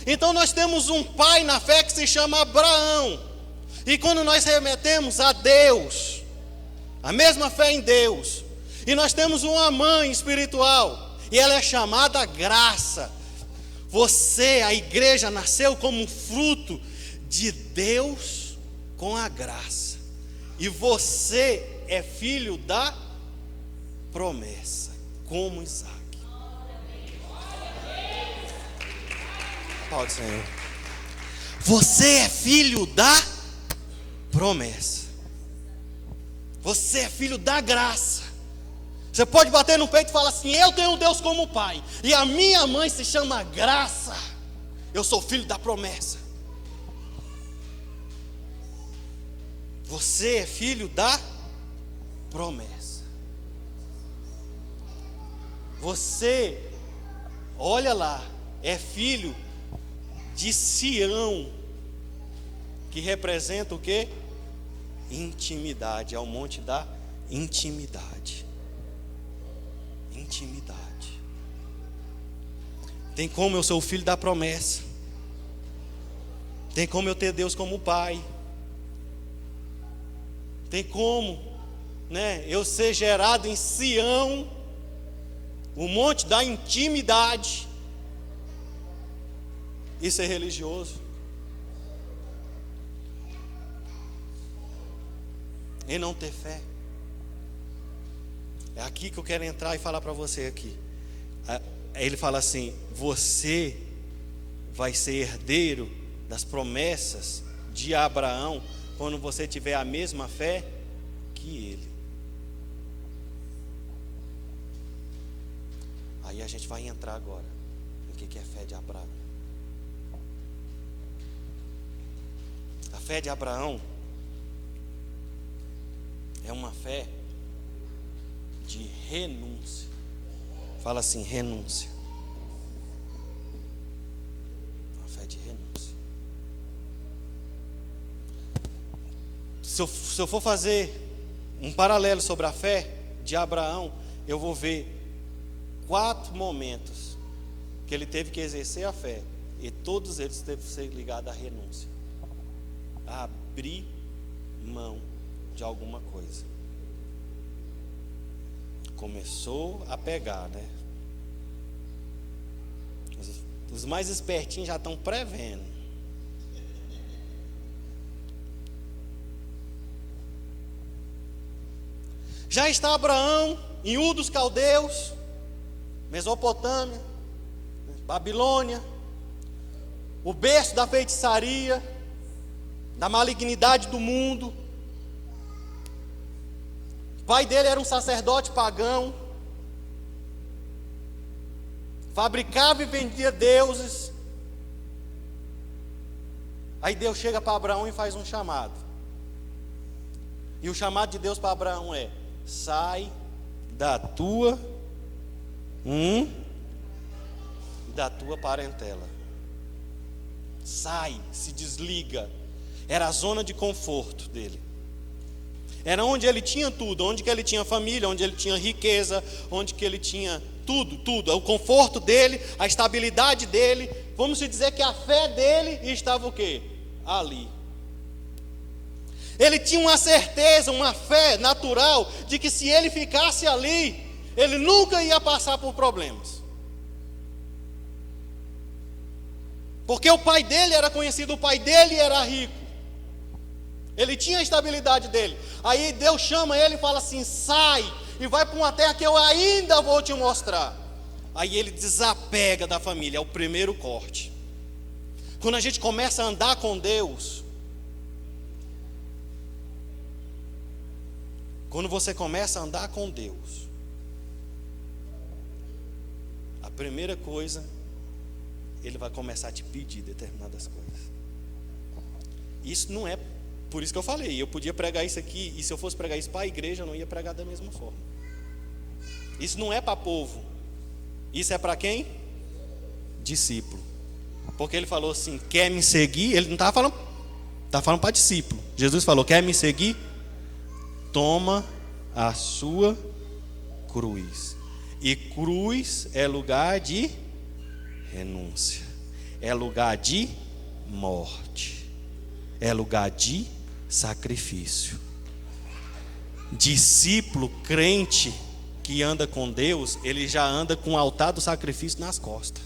Então nós temos um pai na fé que se chama Abraão, e quando nós remetemos a Deus, a mesma fé em Deus, e nós temos uma mãe espiritual, e ela é chamada graça. Você, a igreja, nasceu como um fruto de Deus com a graça, e você é filho da promessa, como Isaac. Pode, Senhor. Você é filho da promessa. Você é filho da graça. Você pode bater no peito e falar assim: eu tenho Deus como pai, e a minha mãe se chama Graça. Eu sou filho da promessa. Você é filho da promessa. Você, olha lá, é filho de Sião, que representa o quê? Intimidade. É o monte da intimidade. Intimidade. Tem como eu ser o filho da promessa. Tem como eu ter Deus como pai. Tem como, né, eu ser gerado em Sião, o monte da intimidade, e ser religioso. E não ter fé. É aqui que eu quero entrar e falar para você aqui. Ele fala assim: você vai ser herdeiro das promessas de Abraão quando você tiver a mesma fé que ele. Aí a gente vai entrar agora no que é fé de Abraão. A fé de Abraão é uma fé de renúncia. Fala assim: renúncia. Uma fé de renúncia. Se eu for fazer um paralelo sobre a fé de Abraão, eu vou ver 4 momentos que ele teve que exercer a fé, e todos eles teve que ser ligados à renúncia, a abrir mão de alguma coisa. Começou a pegar, né? Os mais espertinhos já estão prevendo. Já está Abraão em Ur dos Caldeus, Mesopotâmia, Babilônia, o berço da feitiçaria, da malignidade do mundo. O pai dele era um sacerdote pagão, fabricava e vendia deuses. Aí Deus chega para Abraão e faz um chamado. E o chamado de Deus para Abraão é: sai da tua da tua parentela. Sai, se desliga. Era a zona de conforto dele. Era onde ele tinha tudo, onde que ele tinha família, onde ele tinha riqueza, onde que ele tinha tudo. O conforto dele, a estabilidade dele. Vamos dizer que a fé dele estava o quê? Ali. Ele tinha uma certeza, uma fé natural de que se ele ficasse ali, ele nunca ia passar por problemas. Porque o pai dele era conhecido, o pai dele era rico. Ele tinha a estabilidade dele. Aí Deus chama ele e fala assim: sai e vai para uma terra que eu ainda vou te mostrar. Aí ele desapega da família, é o primeiro corte. Quando a gente começa a andar com Deus, quando você começa a andar com Deus, a primeira coisa, Ele vai começar a te pedir determinadas coisas. Isso não é, por isso que eu falei, eu podia pregar isso aqui, e se eu fosse pregar isso para a igreja, eu não ia pregar da mesma forma. Isso não é para povo, isso é para quem? Discípulo. Porque ele falou assim: quer me seguir? Ele não estava falando para discípulo. Jesus falou: quer me seguir? Toma a sua cruz. E cruz é lugar de renúncia, é lugar de morte, é lugar de sacrifício. Discípulo, crente que anda com Deus, ele já anda com o altar do sacrifício nas costas.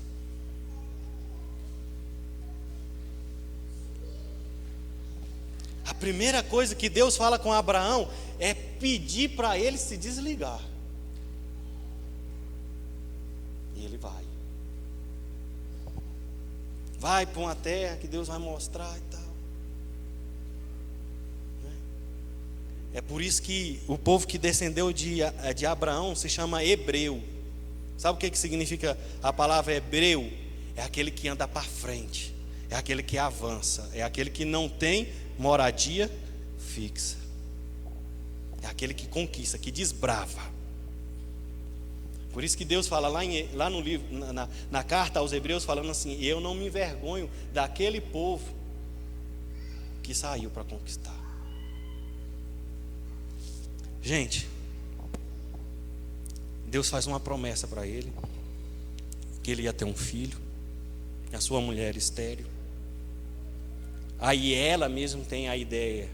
A primeira coisa que Deus fala com Abraão é pedir para ele se desligar. E ele vai. Vai para uma terra que Deus vai mostrar e tal. É por isso que o povo que descendeu de Abraão se chama hebreu. Sabe o que significa a palavra hebreu? É aquele que anda para frente, é aquele que avança, é aquele que não tem moradia fixa, é aquele que conquista, que desbrava. Por isso que Deus fala lá no livro, na carta aos Hebreus, falando assim: eu não me envergonho daquele povo que saiu para conquistar. Gente, Deus faz uma promessa para ele, que ele ia ter um filho, a sua mulher estéril. Aí ela mesmo tem a ideia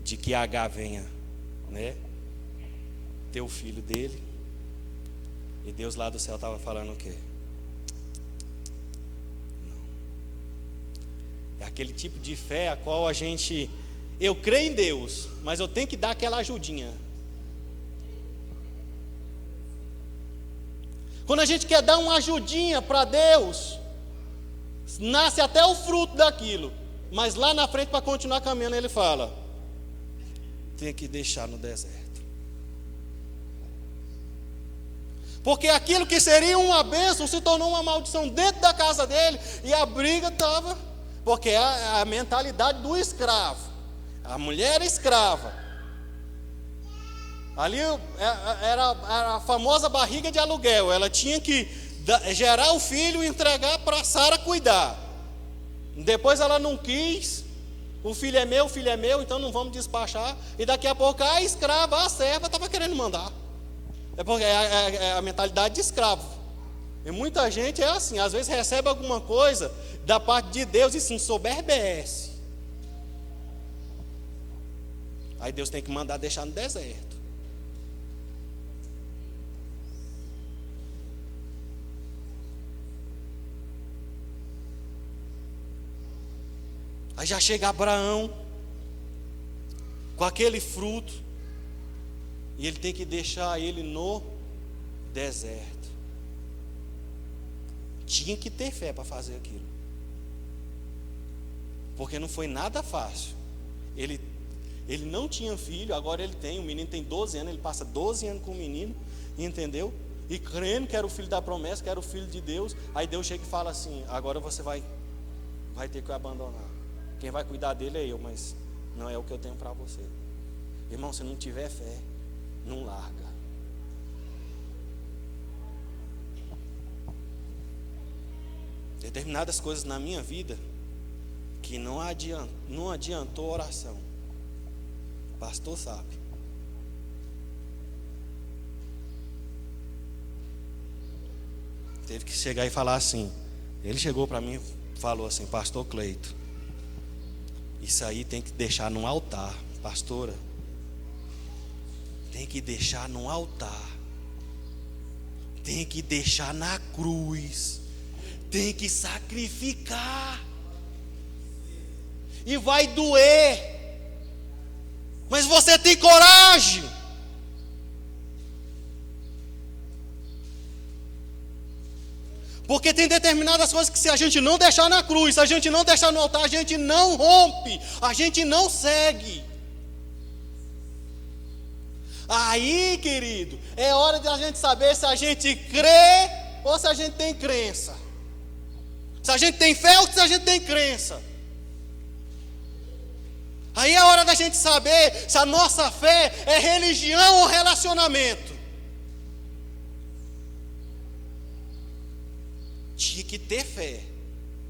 de que H venha, né, ter o filho dele. E Deus lá do céu estava falando o quê? Não. É aquele tipo de fé a qual eu creio em Deus, mas eu tenho que dar aquela ajudinha. Quando a gente quer dar uma ajudinha para Deus, nasce até o fruto daquilo, mas lá na frente, para continuar caminhando, ele fala: tem que deixar no deserto. Porque aquilo que seria uma bênção se tornou uma maldição dentro da casa dele, e a briga estava, porque é a mentalidade do escravo. A mulher era escrava. Ali era a famosa barriga de aluguel. Ela tinha que gerar o filho e entregar para Sara cuidar. Depois ela não quis. O filho é meu, então não vamos despachar. E daqui a pouco a escrava, a serva, estava querendo mandar. É porque é a mentalidade de escravo. E muita gente é assim, às vezes recebe alguma coisa da parte de Deus e se ensoberbece. Aí Deus tem que mandar deixar no deserto. Aí já chega Abraão com aquele fruto, e ele tem que deixar ele no deserto. Tinha que ter fé para fazer aquilo, porque não foi nada fácil. Ele não tinha filho, agora ele tem. O menino tem 12 anos, ele passa 12 anos com o menino, entendeu? E crendo que era o filho da promessa, que era o filho de Deus. Aí Deus chega e fala assim: agora você vai ter que abandonar. Quem vai cuidar dele é eu, mas não é o que eu tenho para você. Irmão, se não tiver fé, não larga. Determinadas coisas na minha vida que não adiantou oração. O pastor sabe. Teve que chegar e falar assim. Ele chegou para mim e falou assim: pastor Cleito, isso aí tem que deixar no altar, pastora. Tem que deixar no altar. Tem que deixar na cruz. Tem que sacrificar. E vai doer. Mas você tem coragem. Porque tem determinadas coisas que, se a gente não deixar na cruz, se a gente não deixar no altar, a gente não rompe, a gente não segue. Aí, querido, é hora de a gente saber se a gente crê ou se a gente tem crença. Se a gente tem fé ou se a gente tem crença. Aí é hora da gente saber se a nossa fé é religião ou relacionamento. Tinha que ter fé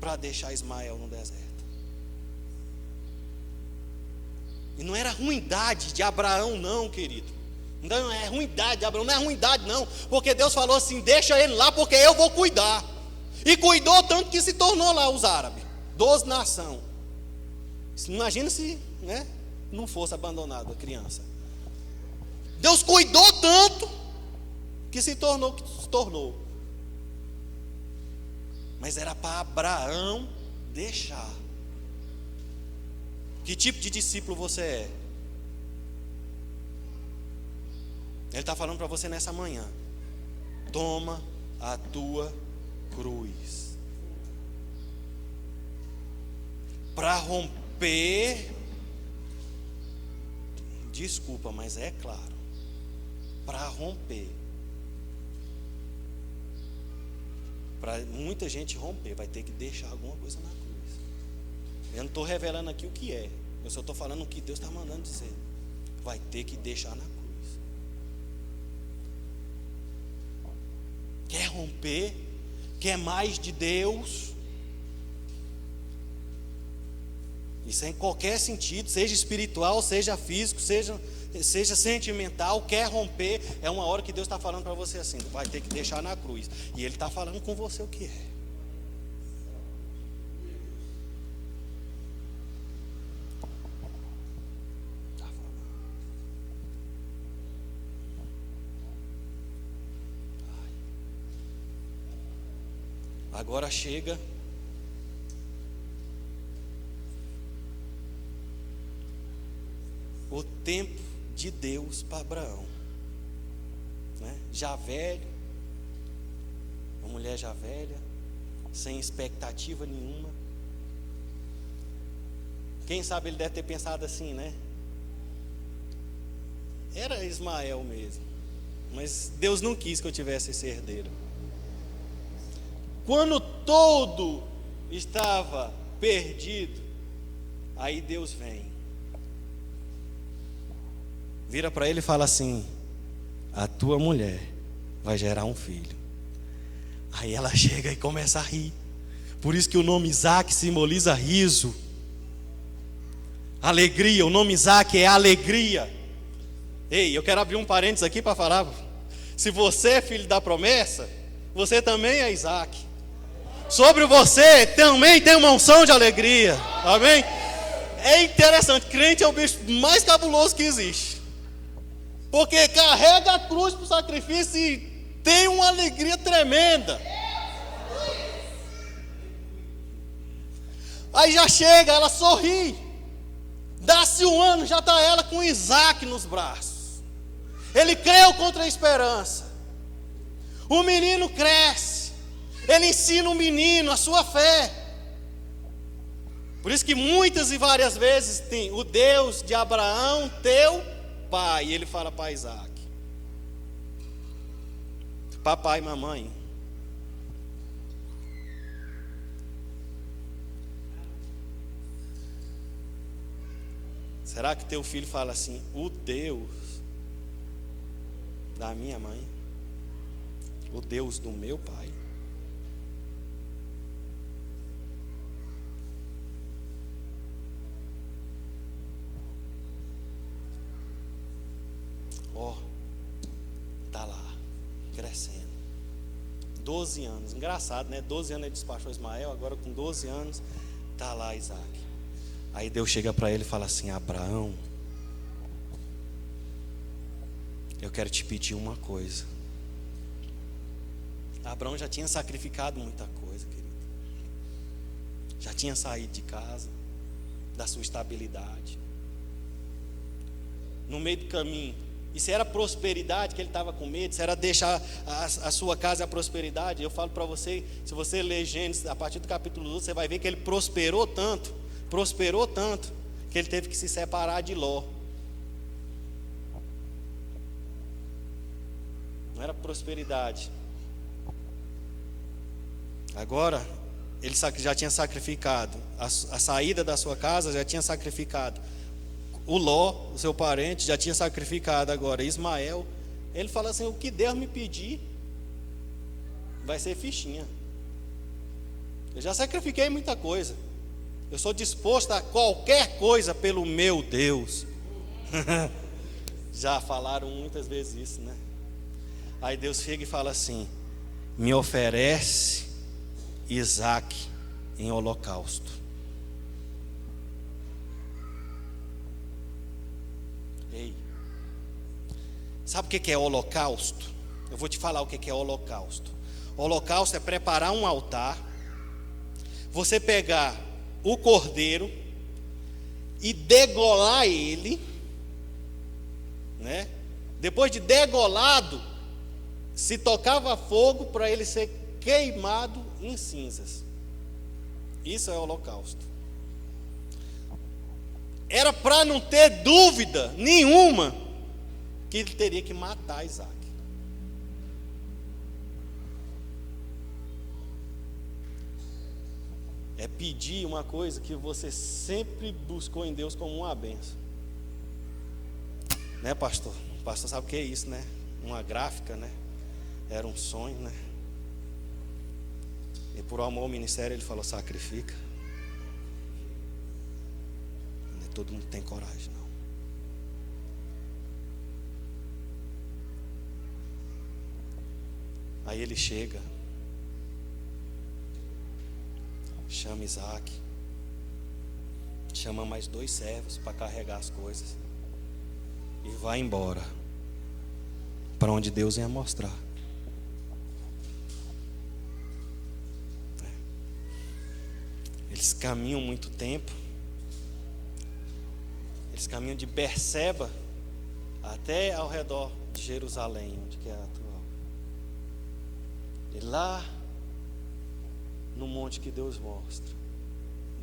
para deixar Ismael no deserto. E não era ruindade de Abraão não, querido. Não é ruindade de Abraão, não é ruindade não. Porque Deus falou assim: deixa ele lá porque eu vou cuidar. E cuidou tanto que se tornou lá os árabes, 12 nações. Imagina se, né, não fosse abandonado a criança. Deus cuidou tanto que se tornou o que se tornou. Mas era para Abraão deixar. Que tipo de discípulo você é? Ele está falando para você nessa manhã: toma a tua cruz. Para romper Desculpa, mas é claro, para romper, para muita gente romper, vai ter que deixar alguma coisa na cruz. Eu não estou revelando aqui o que é, eu só estou falando o que Deus está mandando dizer. Vai ter que deixar na cruz. Quer romper? Quer mais de Deus? Isso é em qualquer sentido, seja espiritual, seja físico, seja sentimental. Quer romper? É uma hora que Deus está falando para você assim: vai ter que deixar na cruz. E Ele está falando com você o que é. Agora chega o tempo de Deus para Abraão, né? Já velho, uma mulher já velha, sem expectativa nenhuma. Quem sabe ele deve ter pensado assim, né? Era Ismael mesmo, mas Deus não quis que eu tivesse esse herdeiro. Quando todo estava perdido, aí Deus vem, vira para ele e fala assim: a tua mulher vai gerar um filho. Aí ela chega e começa a rir. Por isso que o nome Isaac simboliza riso, alegria. O nome Isaac é alegria. Ei, eu quero abrir um parênteses aqui para falar: se você é filho da promessa, você também é Isaac. Sobre você também tem uma unção de alegria. Amém? É interessante, crente é o bicho mais cabuloso que existe, porque carrega a cruz para o sacrifício e tem uma alegria tremenda. Aí já chega, ela sorri, dá-se um ano, já está ela com Isaac nos braços. Ele creu contra a esperança. O menino cresce, ele ensina o menino a sua fé. Por isso que muitas e várias vezes tem o Deus de Abraão, teu pai. E ele fala para Isaac: papai e mamãe. Será que teu filho fala assim: o Deus da minha mãe, o Deus do meu pai? Está lá, crescendo. 12 anos, engraçado, né? 12 anos ele despachou Ismael, agora com 12 anos, está lá Isaac. Aí Deus chega para ele e fala assim: Abraão, eu quero te pedir uma coisa. Abraão já tinha sacrificado muita coisa, querido. Já tinha saído de casa, da sua estabilidade. No meio do caminho, e se era prosperidade que ele estava com medo, se era deixar a sua casa a prosperidade, eu falo para você, se você ler Gênesis, a partir do capítulo 12, você vai ver que ele prosperou tanto, que ele teve que se separar de Ló. Não era prosperidade. Agora, ele já tinha sacrificado a saída da sua casa, já tinha sacrificado o Ló, o seu parente, já tinha sacrificado agora Ismael. Ele fala assim: o que Deus me pedir vai ser fichinha. Eu já sacrifiquei muita coisa, eu sou disposto a qualquer coisa pelo meu Deus. Já falaram muitas vezes isso, né? Aí Deus chega e fala assim: me oferece Isaac em holocausto. Ei, sabe o que é holocausto? Eu vou te falar o que é holocausto. Holocausto é preparar um altar, você pegar o cordeiro e degolar ele, né? Depois de degolado, se tocava fogo para ele ser queimado em cinzas. Isso é holocausto. era para não ter dúvida nenhuma que ele teria que matar Isaac. É pedir uma coisa que você sempre buscou em Deus como uma bênção. Né, pastor? O pastor sabe o que é isso, né? Uma gráfica, né? Era um sonho, né? E por amor ao ministério ele falou: sacrifica. Nem todo mundo tem coragem, não. Aí ele chega, chama Isaac, chama mais 2 servos para carregar as coisas e vai embora para onde Deus ia mostrar. Eles caminham muito tempo. Eles caminham de Berseba até ao redor de Jerusalém, onde que é a atual. E lá no monte que Deus mostra,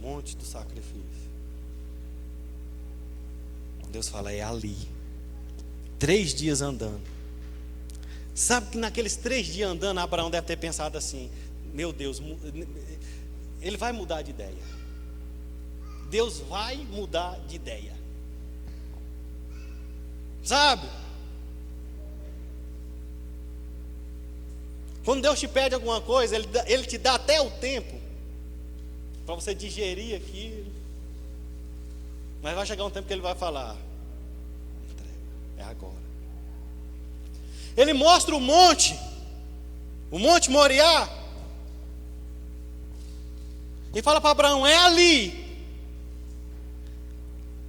monte do sacrifício, Deus fala: é ali. 3 dias andando. Sabe que naqueles 3 dias andando, Abraão deve ter pensado assim: meu Deus, ele vai mudar de ideia. Deus vai mudar de ideia. Sabe? Quando Deus te pede alguma coisa, Ele te dá até o tempo para você digerir aquilo. Mas vai chegar um tempo que Ele vai falar: é agora. Ele mostra o Monte Moriá, e fala para Abraão: é ali.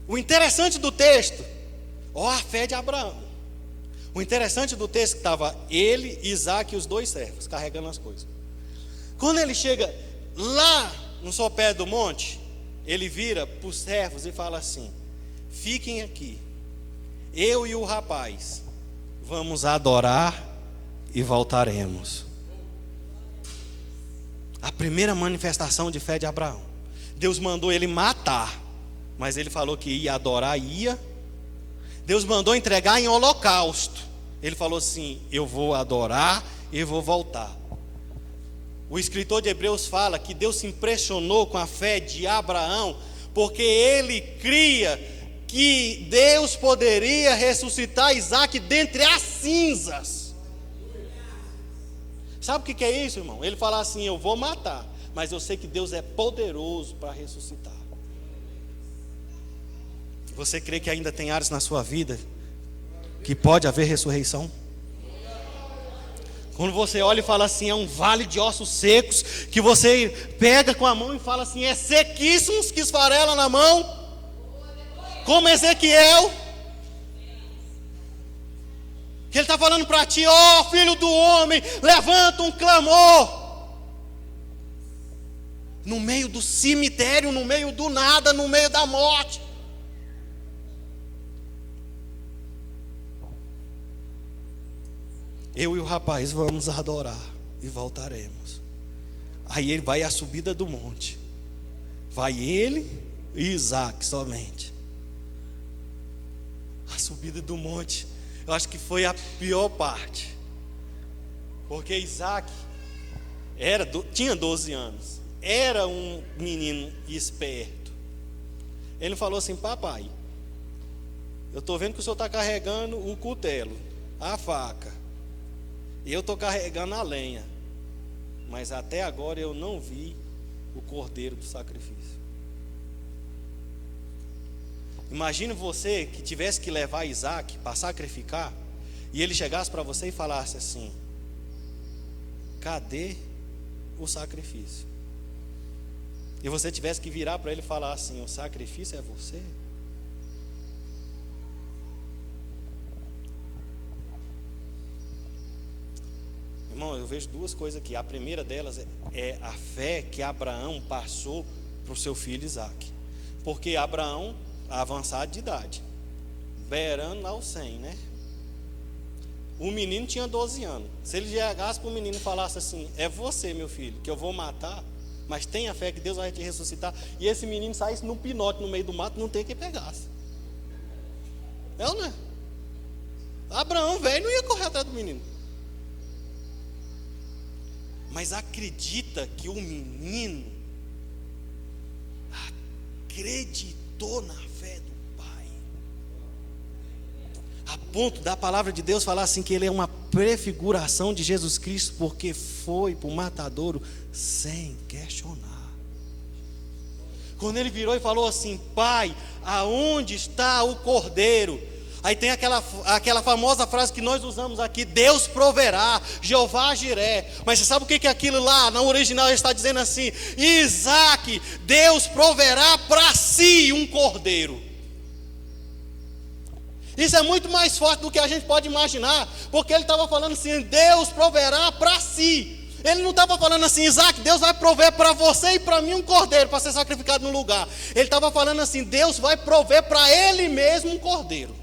O interessante do texto, ó a fé de Abraão. O interessante do texto que estava ele, Isaac e os 2 servos carregando as coisas. Quando ele chega lá no sopé do monte, ele vira para os servos e fala assim: fiquem aqui, eu e o rapaz vamos adorar e voltaremos. A primeira manifestação de fé de Abraão. Deus mandou ele matar, mas ele falou que ia adorar, ia. Deus mandou entregar em holocausto. Ele falou assim: eu vou adorar e vou voltar. O escritor de Hebreus fala que Deus se impressionou com a fé de Abraão, porque ele cria que Deus poderia ressuscitar Isaac dentre as cinzas. Sabe o que é isso, irmão? Ele fala assim: eu vou matar, mas eu sei que Deus é poderoso para ressuscitar. Você crê que ainda tem áreas na sua vida que pode haver ressurreição? Quando você olha e fala assim: é um vale de ossos secos, que você pega com a mão e fala assim: é sequíssimos, que esfarela na mão, como Ezequiel, que ele está falando para ti: ó filho do homem, levanta um clamor, no meio do cemitério, no meio do nada, no meio da morte. Eu e o rapaz vamos adorar e voltaremos. Aí ele vai à subida do monte. Vai ele e Isaac somente. A subida do monte, eu acho que foi a pior parte. Porque Isaac tinha 12 anos. Era um menino esperto. Ele falou assim: papai, eu estou vendo que o senhor está carregando o cutelo, a faca. E eu estou carregando a lenha, mas até agora eu não vi o cordeiro do sacrifício. Imagine você que tivesse que levar Isaac para sacrificar, e ele chegasse para você e falasse assim: cadê o sacrifício? E você tivesse que virar para ele e falar assim: o sacrifício é você? Irmão, eu vejo 2 coisas aqui. A primeira delas é a fé que Abraão passou para o seu filho Isaac. Porque Abraão, avançado de idade, beirando lá os 100, né? O menino tinha 12 anos. Se ele chegasse para o menino e falasse assim: é você, meu filho, que eu vou matar, mas tenha fé que Deus vai te ressuscitar. E esse menino saísse num pinote no meio do mato, não tem quem pegasse. É ou não é? Abraão, velho, não ia correr atrás do menino. Mas acredita que o menino acreditou na fé do pai, a ponto da palavra de Deus falar assim, que ele é uma prefiguração de Jesus Cristo, porque foi para o matadouro sem questionar. Quando ele virou e falou assim: pai, aonde está o cordeiro? Aí tem aquela famosa frase que nós usamos aqui: Deus proverá, Jeová Jiré. Mas você sabe o que é aquilo lá? No original ele está dizendo assim: Isaac, Deus proverá para si um cordeiro. Isso é muito mais forte do que a gente pode imaginar, porque ele estava falando assim: Deus proverá para si. Ele não estava falando assim: Isaac, Deus vai prover para você e para mim um cordeiro para ser sacrificado no lugar. Ele estava falando assim: Deus vai prover para ele mesmo um cordeiro.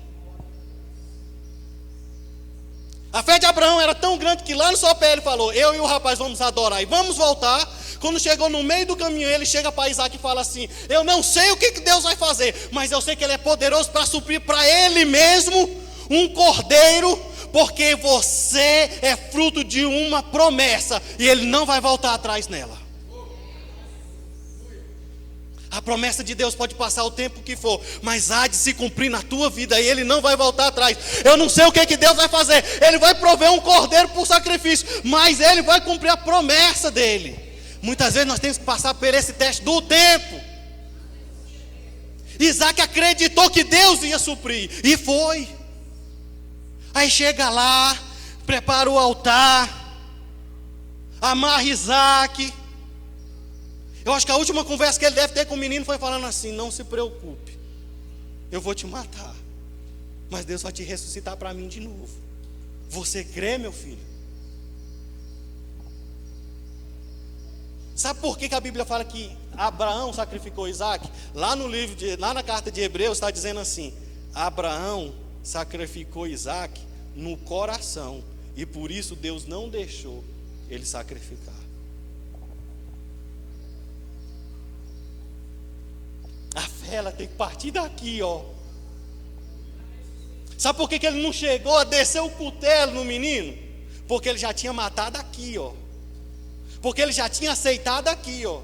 A fé de Abraão era tão grande que lá no sopé ele falou: eu e o rapaz vamos adorar e vamos voltar. Quando chegou no meio do caminho, ele chega para Isaac e fala assim: eu não sei o que Deus vai fazer, mas eu sei que ele é poderoso para suprir para ele mesmo um cordeiro, porque você é fruto de uma promessa e ele não vai voltar atrás nela. A promessa de Deus pode passar o tempo que for, mas há de se cumprir na tua vida e ele não vai voltar atrás. Eu não sei o que Deus vai fazer. Ele vai prover um cordeiro por sacrifício, mas ele vai cumprir a promessa dele. Muitas vezes nós temos que passar por esse teste do tempo. Isaac acreditou que Deus ia suprir, e foi. Aí chega lá, prepara o altar, amarra Isaac. Eu acho que a última conversa que ele deve ter com o menino foi falando assim: não se preocupe, eu vou te matar, mas Deus vai te ressuscitar para mim de novo. Você crê, meu filho? Sabe por que a Bíblia fala que Abraão sacrificou Isaac? Lá na carta de Hebreus está dizendo assim: Abraão sacrificou Isaac no coração, e por isso Deus não deixou ele sacrificar. A fé, ela tem que partir daqui, ó. Sabe por que ele não chegou a descer o cutelo no menino? Porque ele já tinha matado aqui, ó. Porque ele já tinha aceitado aqui, ó.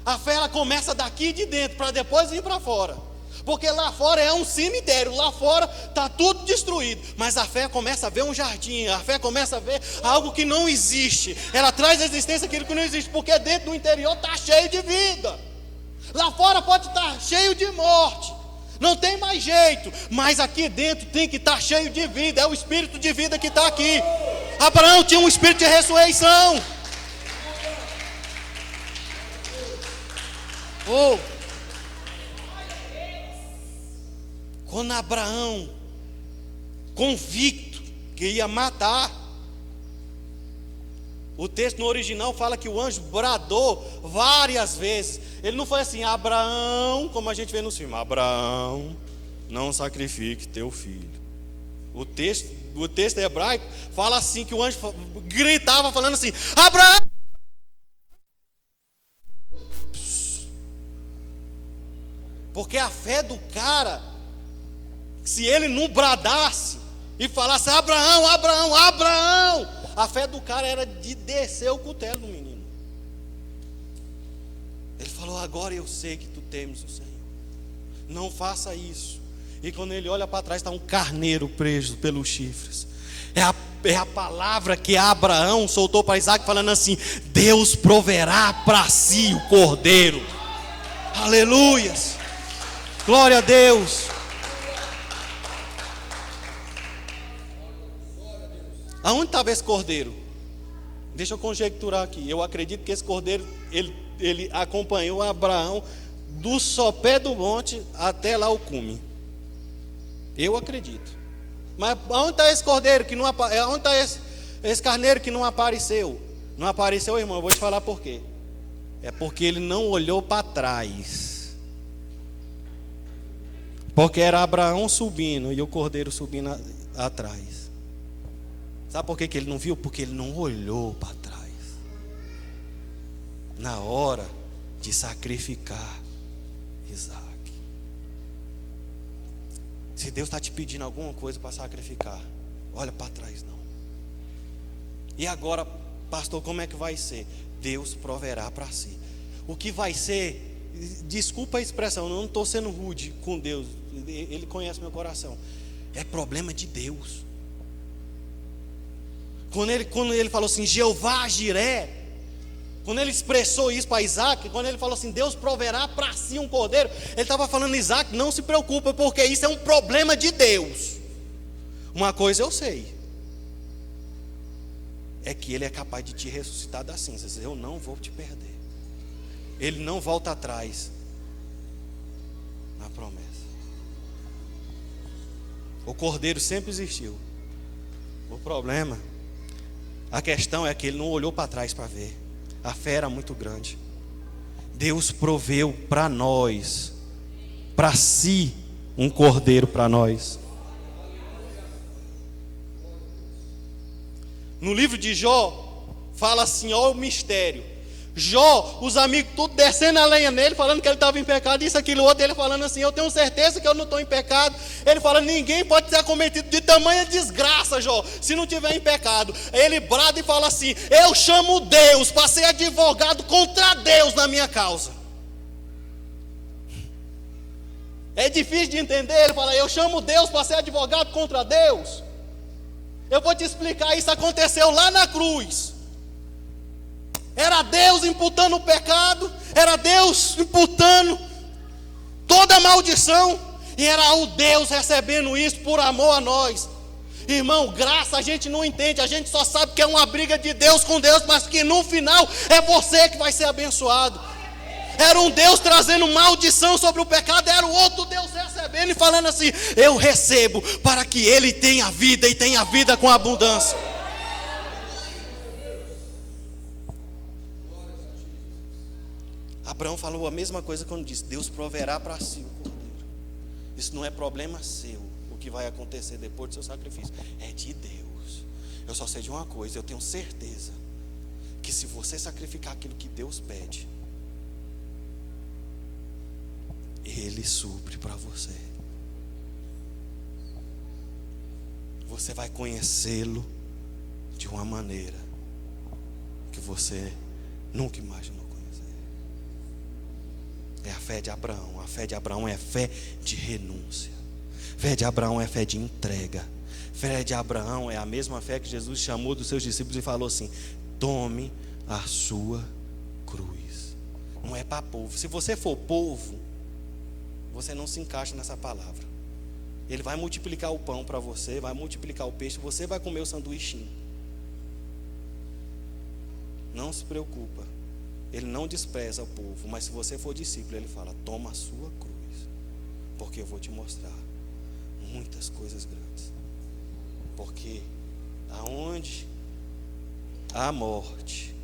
A fé, ela começa daqui de dentro para depois ir para fora. Porque lá fora é um cemitério, lá fora está tudo destruído. Mas a fé começa a ver um jardim, a fé começa a ver algo que não existe. Ela traz à existência aquilo que não existe, porque dentro do interior está cheio de vida. Lá fora pode estar cheio de morte, não tem mais jeito, mas aqui dentro tem que estar cheio de vida. É o espírito de vida que está aqui. Abraão tinha um espírito de ressurreição. Quando Abraão, convicto que ia matar, o texto no original fala que o anjo bradou várias vezes. Ele não foi assim: Abraão, como a gente vê no filme: Abraão, não sacrifique teu filho. O texto hebraico fala assim, que o anjo gritava falando assim: Abraão. Porque a fé do cara, se ele não bradasse e falasse: Abraão, Abraão, Abraão, a fé do cara era de descer o cutelo do menino. Ele falou: agora eu sei que tu temes o Senhor, não faça isso. E quando ele olha para trás, está um carneiro preso pelos chifres. É a palavra que Abraão soltou para Isaac, falando assim: Deus proverá para si o cordeiro. Aleluias, glória a Deus. Aonde estava esse cordeiro? Deixa eu conjecturar aqui. Eu acredito que esse cordeiro, ele acompanhou Abraão do sopé do monte até lá o cume. Eu acredito. Mas onde está esse cordeiro que não apareceu? Onde está esse carneiro que não apareceu? Não apareceu, irmão, eu vou te falar por quê. É porque ele não olhou para trás. Porque era Abraão subindo e o cordeiro subindo atrás. Sabe por que ele não viu? Porque ele não olhou para trás. na hora de sacrificar Isaac. Se Deus está te pedindo alguma coisa para sacrificar, olha para trás não. E agora, pastor, como é que vai ser? Deus proverá para si. O que vai ser, desculpa a expressão, eu não estou sendo rude com Deus, Ele conhece meu coração, é problema de Deus. Quando ele falou assim, Jeová Jiré, quando ele expressou isso para Isaac, quando ele falou assim, Deus proverá para si um cordeiro, ele estava falando, Isaac, não se preocupa, porque isso é um problema de Deus. Uma coisa eu sei, é que Ele é capaz de te ressuscitar das cinzas. Eu não vou te perder. Ele não volta atrás na promessa. O cordeiro sempre existiu. O problema, a questão é que ele não olhou para trás para ver. A fé era muito grande. Deus proveu para nós, para si, um cordeiro para nós. No livro de Jó, fala assim, ó o mistério. Jó, os amigos tudo descendo a lenha nele, falando que ele estava em pecado, isso, aquilo, outro, ele falando assim, eu tenho certeza que eu não estou em pecado. Ele fala, ninguém pode ser acometido de tamanha desgraça, Jó, se não tiver em pecado. Aí ele brada e fala assim, eu chamo Deus para ser advogado contra Deus na minha causa. É difícil de entender, ele fala, eu chamo Deus para ser advogado contra Deus. Eu vou te explicar, isso aconteceu lá na cruz. Era Deus imputando o pecado, era Deus imputando toda a maldição, e era o Deus recebendo isso por amor a nós. Irmão, graça a gente não entende, a gente só sabe que é uma briga de Deus com Deus, mas que no final é você que vai ser abençoado. Era um Deus trazendo maldição sobre o pecado, era o outro Deus recebendo e falando assim, eu recebo para que ele tenha vida e tenha vida com abundância. Abraão falou a mesma coisa quando disse, Deus proverá para si o cordeiro. Isso não é problema seu, o que vai acontecer depois do seu sacrifício, é de Deus. Eu só sei de uma coisa, eu tenho certeza que se você sacrificar aquilo que Deus pede, Ele supre para você. Você vai conhecê-lo de uma maneira que você nunca imaginou conhecer. É a fé de Abraão. A fé de Abraão é fé de renúncia. Fé de Abraão é fé de entrega. Fé de Abraão é a mesma fé que Jesus chamou dos seus discípulos e falou assim, tome a sua cruz. Não é para povo. Se você for povo, você não se encaixa nessa palavra. Ele vai multiplicar o pão para você, vai multiplicar o peixe, você vai comer o sanduichinho. Não se preocupa. Ele não despreza o povo, mas se você for discípulo, ele fala, toma a sua cruz, porque eu vou te mostrar muitas coisas grandes. Porque aonde há morte,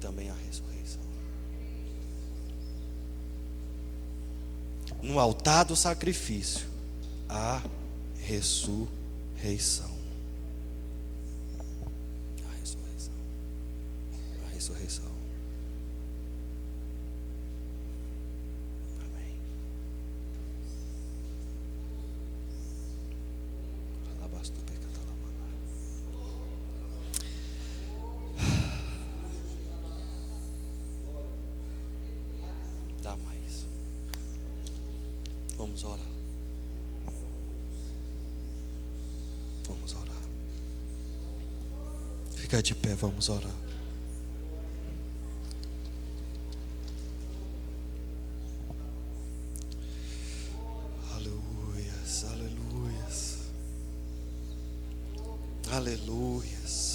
também há ressurreição. No altar do sacrifício, há ressurreição. A ressurreição. A ressurreição. Amém. Dá mais. Vamos orar. Vamos orar. Fica de pé, vamos orar. Aleluias, aleluias. Aleluias.